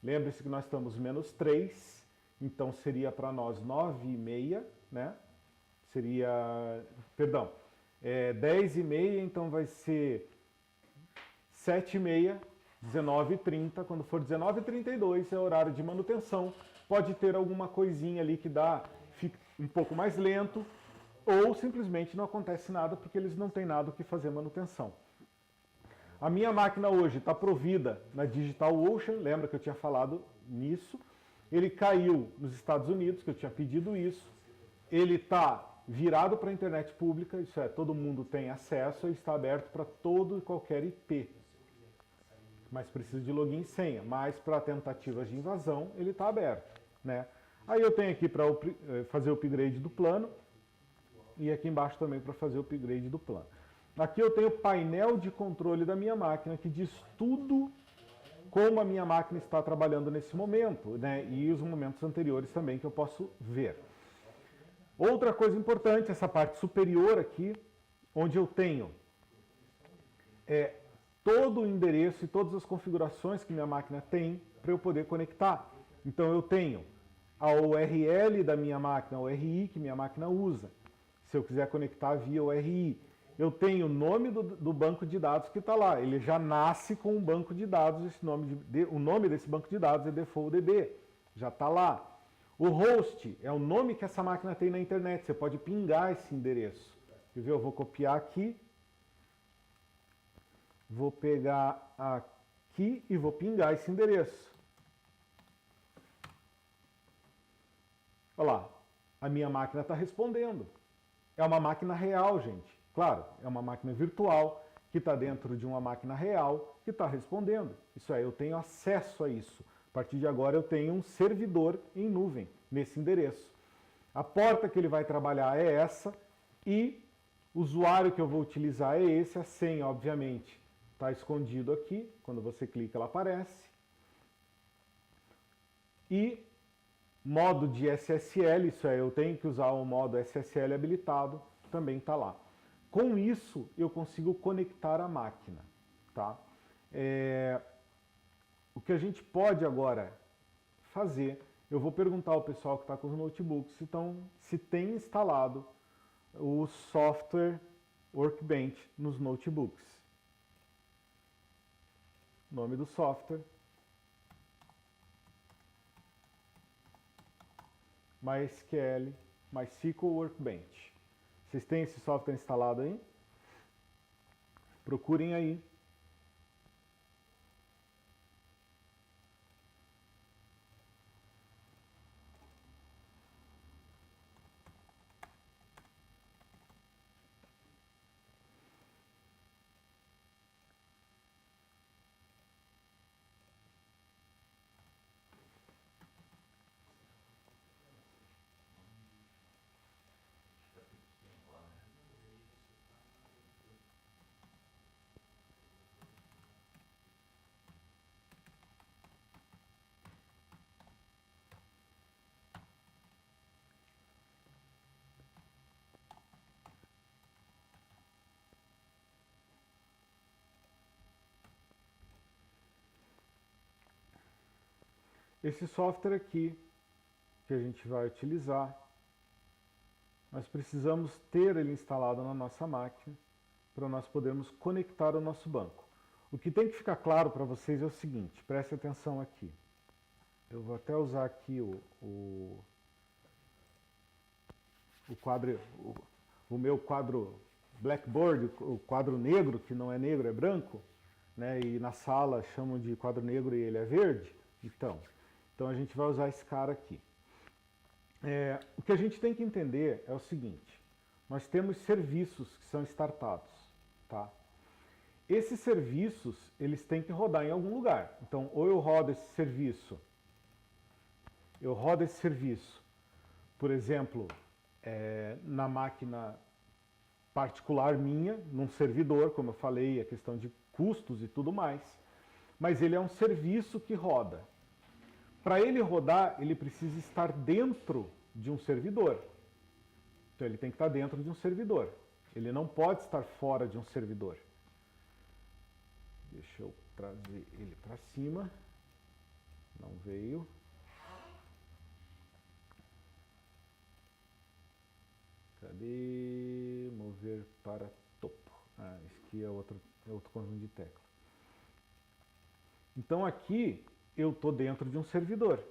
Speaker 1: lembre-se que nós estamos -3, então seria para nós 9h30, né? Seria, perdão, 10h30, então vai ser 7h30, 19h30, quando for 19h32 é horário de manutenção, pode ter alguma coisinha ali que fica um pouco mais lento, ou simplesmente não acontece nada porque eles não têm nada o que fazer manutenção. A minha máquina hoje está provida na DigitalOcean, lembra que eu tinha falado nisso, ele caiu nos Estados Unidos, que eu tinha pedido isso, ele está virado para a internet pública, isso é, todo mundo tem acesso, ele está aberto para todo e qualquer IP. Mas precisa de login e senha, mas para tentativas de invasão ele está aberto, né? Aí eu tenho aqui para fazer o upgrade do plano e aqui embaixo também para fazer o upgrade do plano. Aqui eu tenho o painel de controle da minha máquina que diz tudo como a minha máquina está trabalhando nesse momento, né? E os momentos anteriores também que eu posso ver. Outra coisa importante, essa parte superior aqui, onde eu tenho todo o endereço e todas as configurações que minha máquina tem para eu poder conectar. Então eu tenho a URL da minha máquina, a URI que minha máquina usa, se eu quiser conectar via URI. Eu tenho o nome do banco de dados que está lá, ele já nasce com um banco de dados, o nome desse banco de dados é DefaultDB, já está lá. O host é o nome que essa máquina tem na internet, você pode pingar esse endereço. Quer ver? Eu vou copiar aqui, vou pegar aqui e vou pingar esse endereço. Olha lá, a minha máquina está respondendo. É uma máquina real, gente. Claro, é uma máquina virtual que está dentro de uma máquina real que está respondendo. Isso é, eu tenho acesso a isso. A partir de agora eu tenho um servidor em nuvem nesse endereço. A porta que ele vai trabalhar é essa e o usuário que eu vou utilizar é esse. A senha, obviamente, está escondido aqui. Quando você clica, ela aparece. E modo de SSL, isso é, eu tenho que usar o modo SSL habilitado, também está lá. Com isso, eu consigo conectar a máquina, tá? O que a gente pode agora fazer, eu vou perguntar ao pessoal que está com os notebooks se tem instalado o software Workbench nos notebooks. Nome do software. MySQL, MySQL Workbench. Vocês têm esse software instalado aí? Procurem aí. esse software aqui que a gente vai utilizar, nós precisamos ter ele instalado na nossa máquina para nós podermos conectar o nosso banco. O que tem que ficar claro para vocês é o seguinte, preste atenção aqui. Eu vou até usar aqui o meu quadro Blackboard, o quadro negro, que não é negro, é branco, né? E na sala chamam de quadro negro e ele é verde. Então a gente vai usar esse cara aqui. O que a gente tem que entender é o seguinte, nós temos serviços que são startados, tá? Esses serviços, eles têm que rodar em algum lugar. Então, ou eu rodo esse serviço, por exemplo, na máquina particular minha, num servidor, como eu falei, a questão de custos e tudo mais, mas ele é um serviço que roda. Para ele rodar, ele precisa estar dentro de um servidor. Então ele tem que estar dentro de um servidor. Ele não pode estar fora de um servidor. Deixa eu trazer ele para cima. Não veio. Cadê? Mover para topo. Esse aqui é outro conjunto de tecla. Então aqui eu estou dentro de um servidor.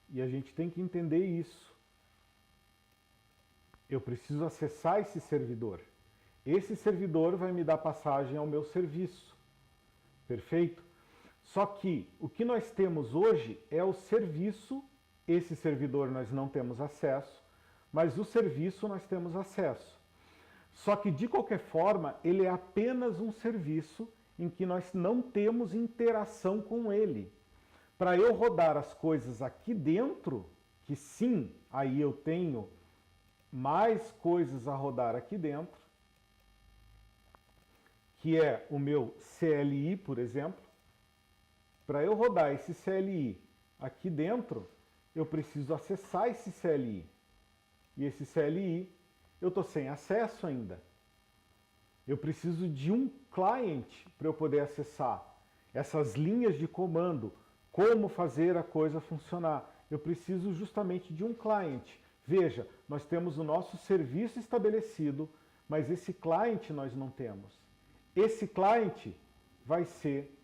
Speaker 1: E a gente tem que entender isso. Eu preciso acessar esse servidor. Esse servidor vai me dar passagem ao meu serviço. Perfeito? Só que o que nós temos hoje é o serviço. Esse servidor nós não temos acesso, mas o serviço nós temos acesso. Só que, de qualquer forma, ele é apenas um serviço em que nós não temos interação com ele. Para eu rodar as coisas aqui dentro, que sim, aí eu tenho mais coisas a rodar aqui dentro, que é o meu CLI, por exemplo. Para eu rodar esse CLI aqui dentro, eu preciso acessar esse CLI. E esse CLI, eu estou sem acesso ainda. Eu preciso de um client para eu poder acessar essas linhas de comando, como fazer a coisa funcionar. Eu preciso justamente de um client. Veja, nós temos o nosso serviço estabelecido, mas esse client nós não temos. Esse client vai ser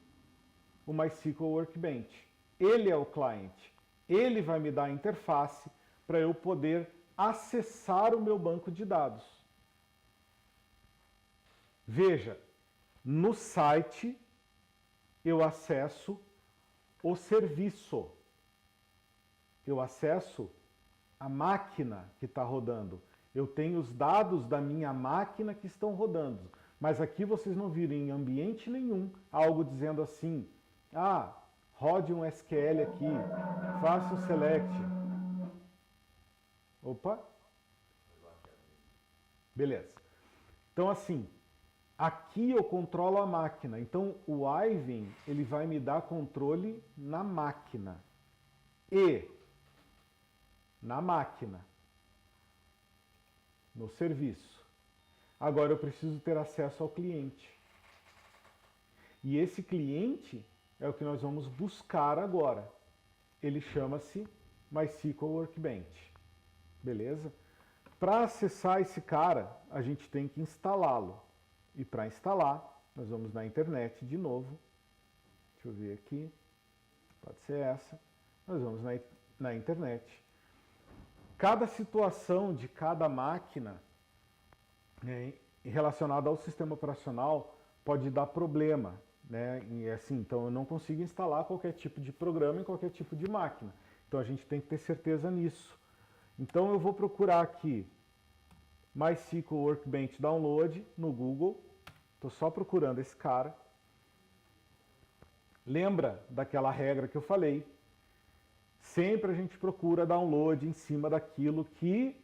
Speaker 1: o MySQL Workbench. Ele é o client. Ele vai me dar a interface para eu poder acessar o meu banco de dados. Veja, no site eu acesso o serviço. Eu acesso a máquina que está rodando. Eu tenho os dados da minha máquina que estão rodando. Mas aqui vocês não viram em ambiente nenhum algo dizendo assim, rode um SQL aqui, faça um select. Opa! Beleza. Então assim, aqui eu controlo a máquina. Então o Ivan, ele vai me dar controle na máquina. E na máquina, no serviço. Agora eu preciso ter acesso ao cliente. E esse cliente é o que nós vamos buscar agora. Ele chama-se MySQL Workbench. Beleza? Para acessar esse cara, a gente tem que instalá-lo. E para instalar, nós vamos na internet de novo. Deixa eu ver aqui. Pode ser essa. Nós vamos na internet. Cada situação de cada máquina, né, relacionada ao sistema operacional pode dar problema. Né? E assim, então eu não consigo instalar qualquer tipo de programa em qualquer tipo de máquina. Então a gente tem que ter certeza nisso. Então eu vou procurar aqui MySQL Workbench Download no Google. Estou só procurando esse cara. Lembra daquela regra que eu falei? Sempre a gente procura download em cima daquilo que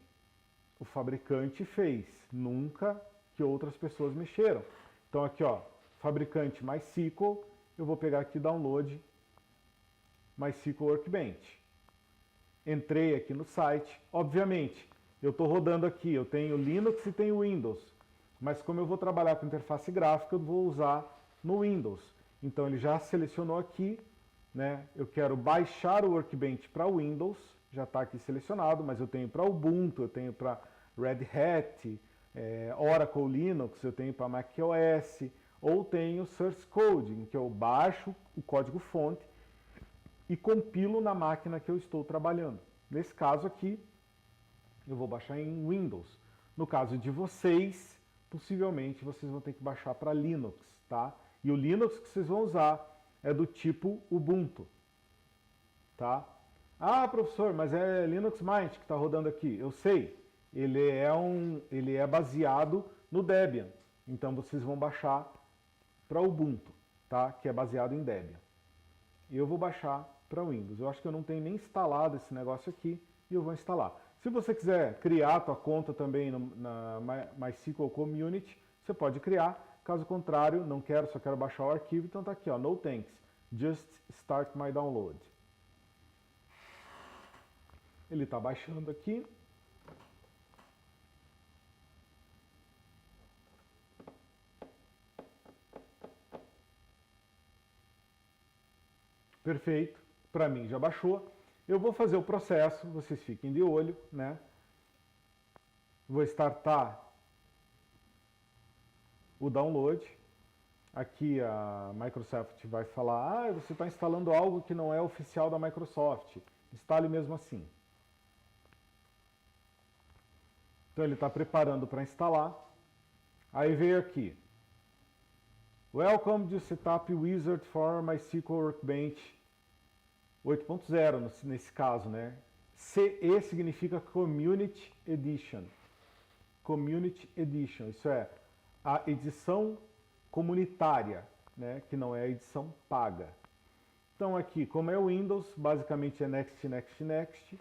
Speaker 1: o fabricante fez, nunca que outras pessoas mexeram. Então aqui, ó, fabricante MySQL, eu vou pegar aqui download MySQL Workbench. Entrei aqui no site, obviamente, eu estou rodando aqui, eu tenho Linux e tenho Windows, mas como eu vou trabalhar com interface gráfica, eu vou usar no Windows. Então ele já selecionou aqui, né? Eu quero baixar o Workbench para Windows, já está aqui selecionado, mas eu tenho para Ubuntu, eu tenho para Red Hat, Oracle Linux, eu tenho para macOS, ou tenho Source Code, em que eu baixo o código-fonte e compilo na máquina que eu estou trabalhando. Nesse caso aqui, eu vou baixar em Windows. No caso de vocês, possivelmente vocês vão ter que baixar para Linux, tá? E o Linux que vocês vão usar é do tipo Ubuntu, tá? Ah, professor, mas é Linux Mint que está rodando aqui. Eu sei, ele é baseado no Debian. Então vocês vão baixar para Ubuntu, tá? Que é baseado em Debian. Eu vou baixar para Windows. Eu acho que eu não tenho nem instalado esse negócio aqui e eu vou instalar. Se você quiser criar a tua conta também na MySQL Community, você pode criar. Caso contrário, não quero, só quero baixar o arquivo, então tá aqui, ó, no thanks, just start my download. Ele está baixando aqui. Perfeito, para mim já baixou. Eu vou fazer o processo, vocês fiquem de olho, né? Vou startar o download. Aqui a Microsoft vai falar, ah, você está instalando algo que não é oficial da Microsoft. Instale mesmo assim. Então ele está preparando para instalar. Aí veio aqui. Welcome to Setup Wizard for MySQL Workbench 8.0, nesse caso, né? CE significa Community Edition. Community Edition, isso é a edição comunitária, né? Que não é a edição paga. Então aqui, como é o Windows, basicamente é Next, Next, Next.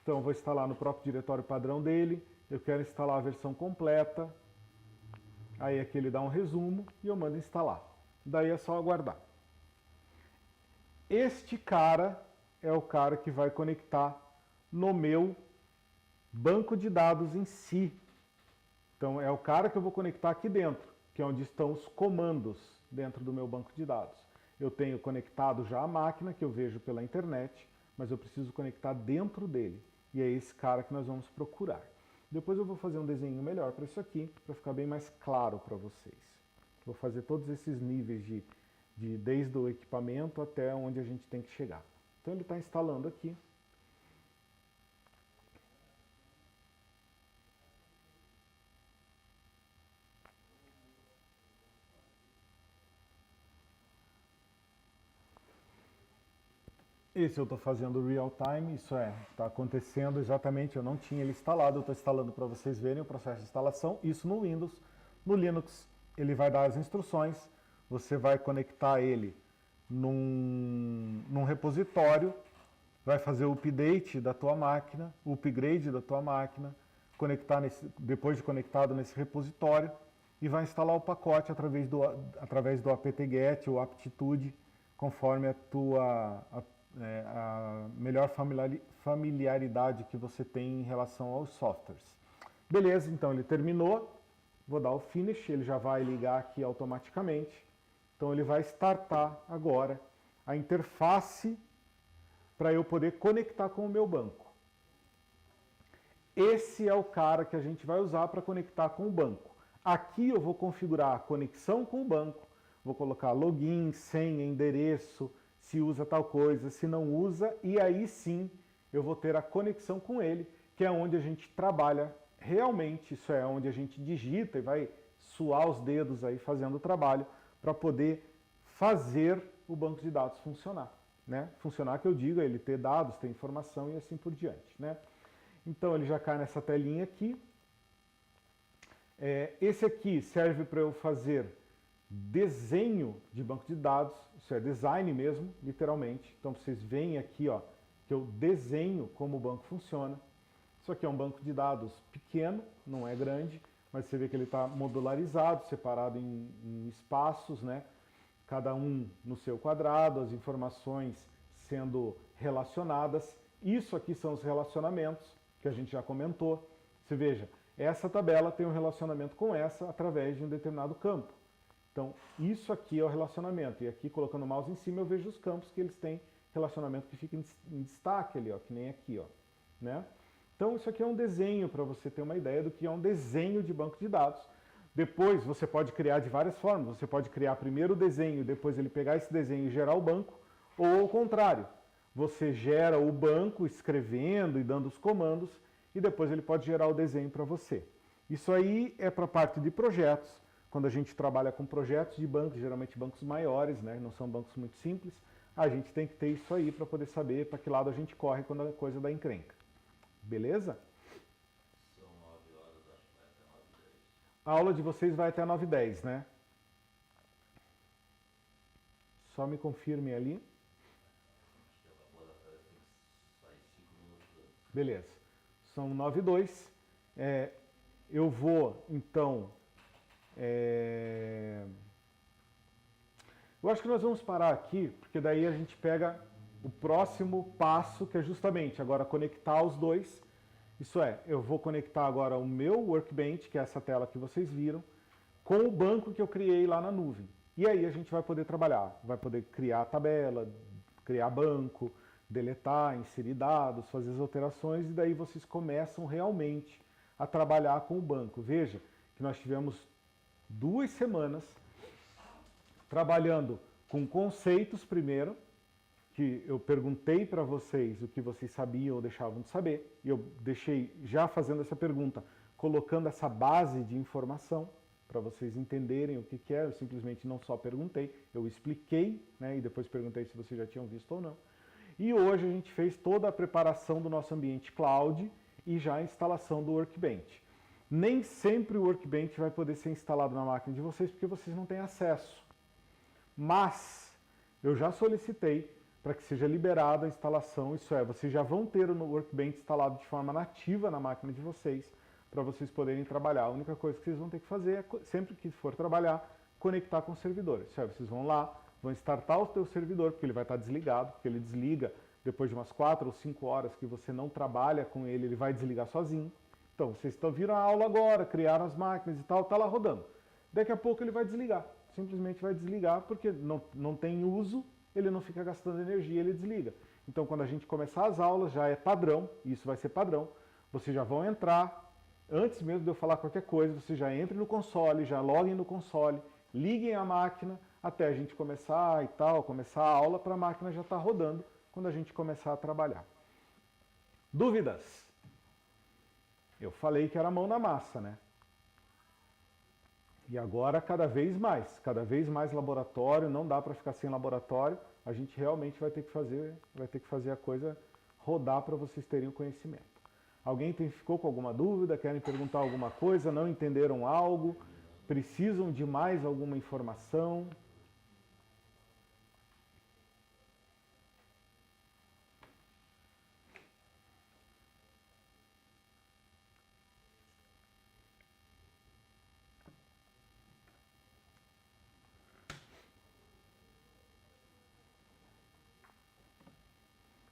Speaker 1: Então eu vou instalar no próprio diretório padrão dele. Eu quero instalar a versão completa. Aí aqui ele dá um resumo e eu mando instalar. Daí é só aguardar. Este cara é o cara que vai conectar no meu banco de dados em si. Então é o cara que eu vou conectar aqui dentro, que é onde estão os comandos dentro do meu banco de dados. Eu tenho conectado já a máquina que eu vejo pela internet, mas eu preciso conectar dentro dele. E é esse cara que nós vamos procurar. Depois eu vou fazer um desenho melhor para isso aqui, para ficar bem mais claro para vocês. Vou fazer todos esses níveis desde o equipamento até onde a gente tem que chegar. Então ele está instalando aqui. Esse eu estou fazendo real time, isso está acontecendo exatamente, eu não tinha ele instalado, eu estou instalando para vocês verem o processo de instalação, isso no Windows. No Linux, ele vai dar as instruções, você vai conectar ele num repositório, vai fazer o update da tua máquina, o upgrade da tua máquina, depois de conectado nesse repositório, e vai instalar o pacote através do apt-get ou aptitude, conforme a melhor familiaridade que você tem em relação aos softwares. Beleza, então ele terminou, vou dar o finish, ele já vai ligar aqui automaticamente. Então ele vai startar agora a interface para eu poder conectar com o meu banco. Esse é o cara que a gente vai usar para conectar com o banco. Aqui eu vou configurar a conexão com o banco, vou colocar login, senha, endereço, se usa tal coisa, se não usa, e aí sim eu vou ter a conexão com ele, que é onde a gente trabalha realmente, isso é onde a gente digita e vai suar os dedos aí fazendo o trabalho para poder fazer o banco de dados funcionar, né? Funcionar que eu digo, é ele ter dados, ter informação e assim por diante, né? Então ele já cai nessa telinha aqui. Esse aqui serve para eu fazer desenho de banco de dados, isso é design mesmo, literalmente. Então vocês veem aqui, ó, que eu desenho como o banco funciona. Isso aqui é um banco de dados pequeno, não é grande, mas você vê que ele está modularizado, separado em espaços, né? Cada um no seu quadrado, as informações sendo relacionadas. Isso aqui são os relacionamentos que a gente já comentou. Você veja, essa tabela tem um relacionamento com essa através de um determinado campo. Então, isso aqui é o relacionamento. E aqui, colocando o mouse em cima, eu vejo os campos que eles têm relacionamento que fica em destaque ali, ó, que nem aqui, ó, né? Então, isso aqui é um desenho para você ter uma ideia do que é um desenho de banco de dados. Depois, você pode criar de várias formas. Você pode criar primeiro o desenho, depois ele pegar esse desenho e gerar o banco, ou ao contrário. Você gera o banco escrevendo e dando os comandos, e depois ele pode gerar o desenho para você. Isso aí é para a parte de projetos. Quando a gente trabalha com projetos de bancos, geralmente bancos maiores, né? Não são bancos muito simples, a gente tem que ter isso aí para poder saber para que lado a gente corre quando a coisa dá encrenca. Beleza?
Speaker 3: São 9 horas, acho que vai até 9h10.
Speaker 1: A aula de vocês vai até 9h10, né? Só me confirme ali.
Speaker 3: Acho que a laboratória tem que sair 5 minutos antes.
Speaker 1: Beleza. São 9h02. Eu vou, então... Eu acho que nós vamos parar aqui, porque daí a gente pega o próximo passo, que é justamente agora conectar os dois. Isso é, eu vou conectar agora o meu Workbench, que é essa tela que vocês viram, com o banco que eu criei lá na nuvem. E aí a gente vai poder trabalhar, vai poder criar tabela, criar banco, deletar, inserir dados, fazer as alterações, e daí vocês começam realmente a trabalhar com o banco. Veja que nós tivemos 2 semanas trabalhando com conceitos primeiro, que eu perguntei para vocês o que vocês sabiam ou deixavam de saber, e eu deixei já fazendo essa pergunta, colocando essa base de informação para vocês entenderem o que é. Eu simplesmente não só perguntei, eu expliquei, né, e depois perguntei se vocês já tinham visto ou não. E hoje a gente fez toda a preparação do nosso ambiente cloud e já a instalação do Workbench. Nem sempre o Workbench vai poder ser instalado na máquina de vocês porque vocês não têm acesso. Mas eu já solicitei para que seja liberada a instalação, isso é, vocês já vão ter o Workbench instalado de forma nativa na máquina de vocês, para vocês poderem trabalhar. A única coisa que vocês vão ter que fazer é, sempre que for trabalhar, conectar com o servidor. Isso é, vocês vão lá, vão startar o seu servidor, porque ele vai estar desligado, porque ele desliga depois de umas 4 ou 5 horas que você não trabalha com ele, ele vai desligar sozinho. Então, vocês viram a aula agora, criaram as máquinas e tal, está lá rodando. Daqui a pouco ele vai desligar, simplesmente vai desligar, porque não tem uso, ele não fica gastando energia, ele desliga. Então, quando a gente começar as aulas, já é padrão, isso vai ser padrão, vocês já vão entrar, antes mesmo de eu falar qualquer coisa, vocês já entrem no console, já loguem no console, liguem a máquina, até a gente começar e tal, começar a aula, para a máquina já estar rodando, quando a gente começar a trabalhar. Dúvidas? Eu falei que era mão na massa, né? E agora cada vez mais laboratório, não dá para ficar sem laboratório, a gente realmente vai ter que fazer a coisa rodar para vocês terem o conhecimento. Alguém ficou com alguma dúvida, querem perguntar alguma coisa, não entenderam algo, precisam de mais alguma informação?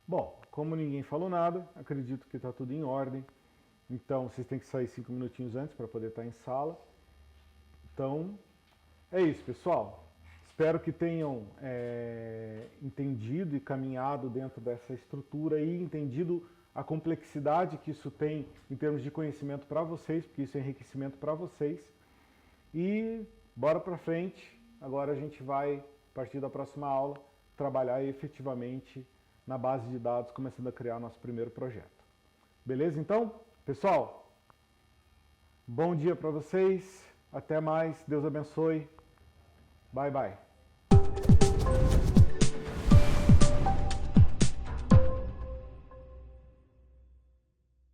Speaker 1: Bom, como ninguém falou nada, acredito que está tudo em ordem. Então, vocês têm que sair 5 minutinhos antes para poder estar em sala. Então, é isso, pessoal. Espero que tenham entendido e caminhado dentro dessa estrutura e entendido a complexidade que isso tem em termos de conhecimento para vocês, porque isso é enriquecimento para vocês. E bora para frente. Agora a gente vai, a partir da próxima aula, trabalhar efetivamente na base de dados, começando a criar nosso primeiro projeto. Beleza, então? Pessoal, bom dia para vocês. Até mais. Deus abençoe. Bye, bye.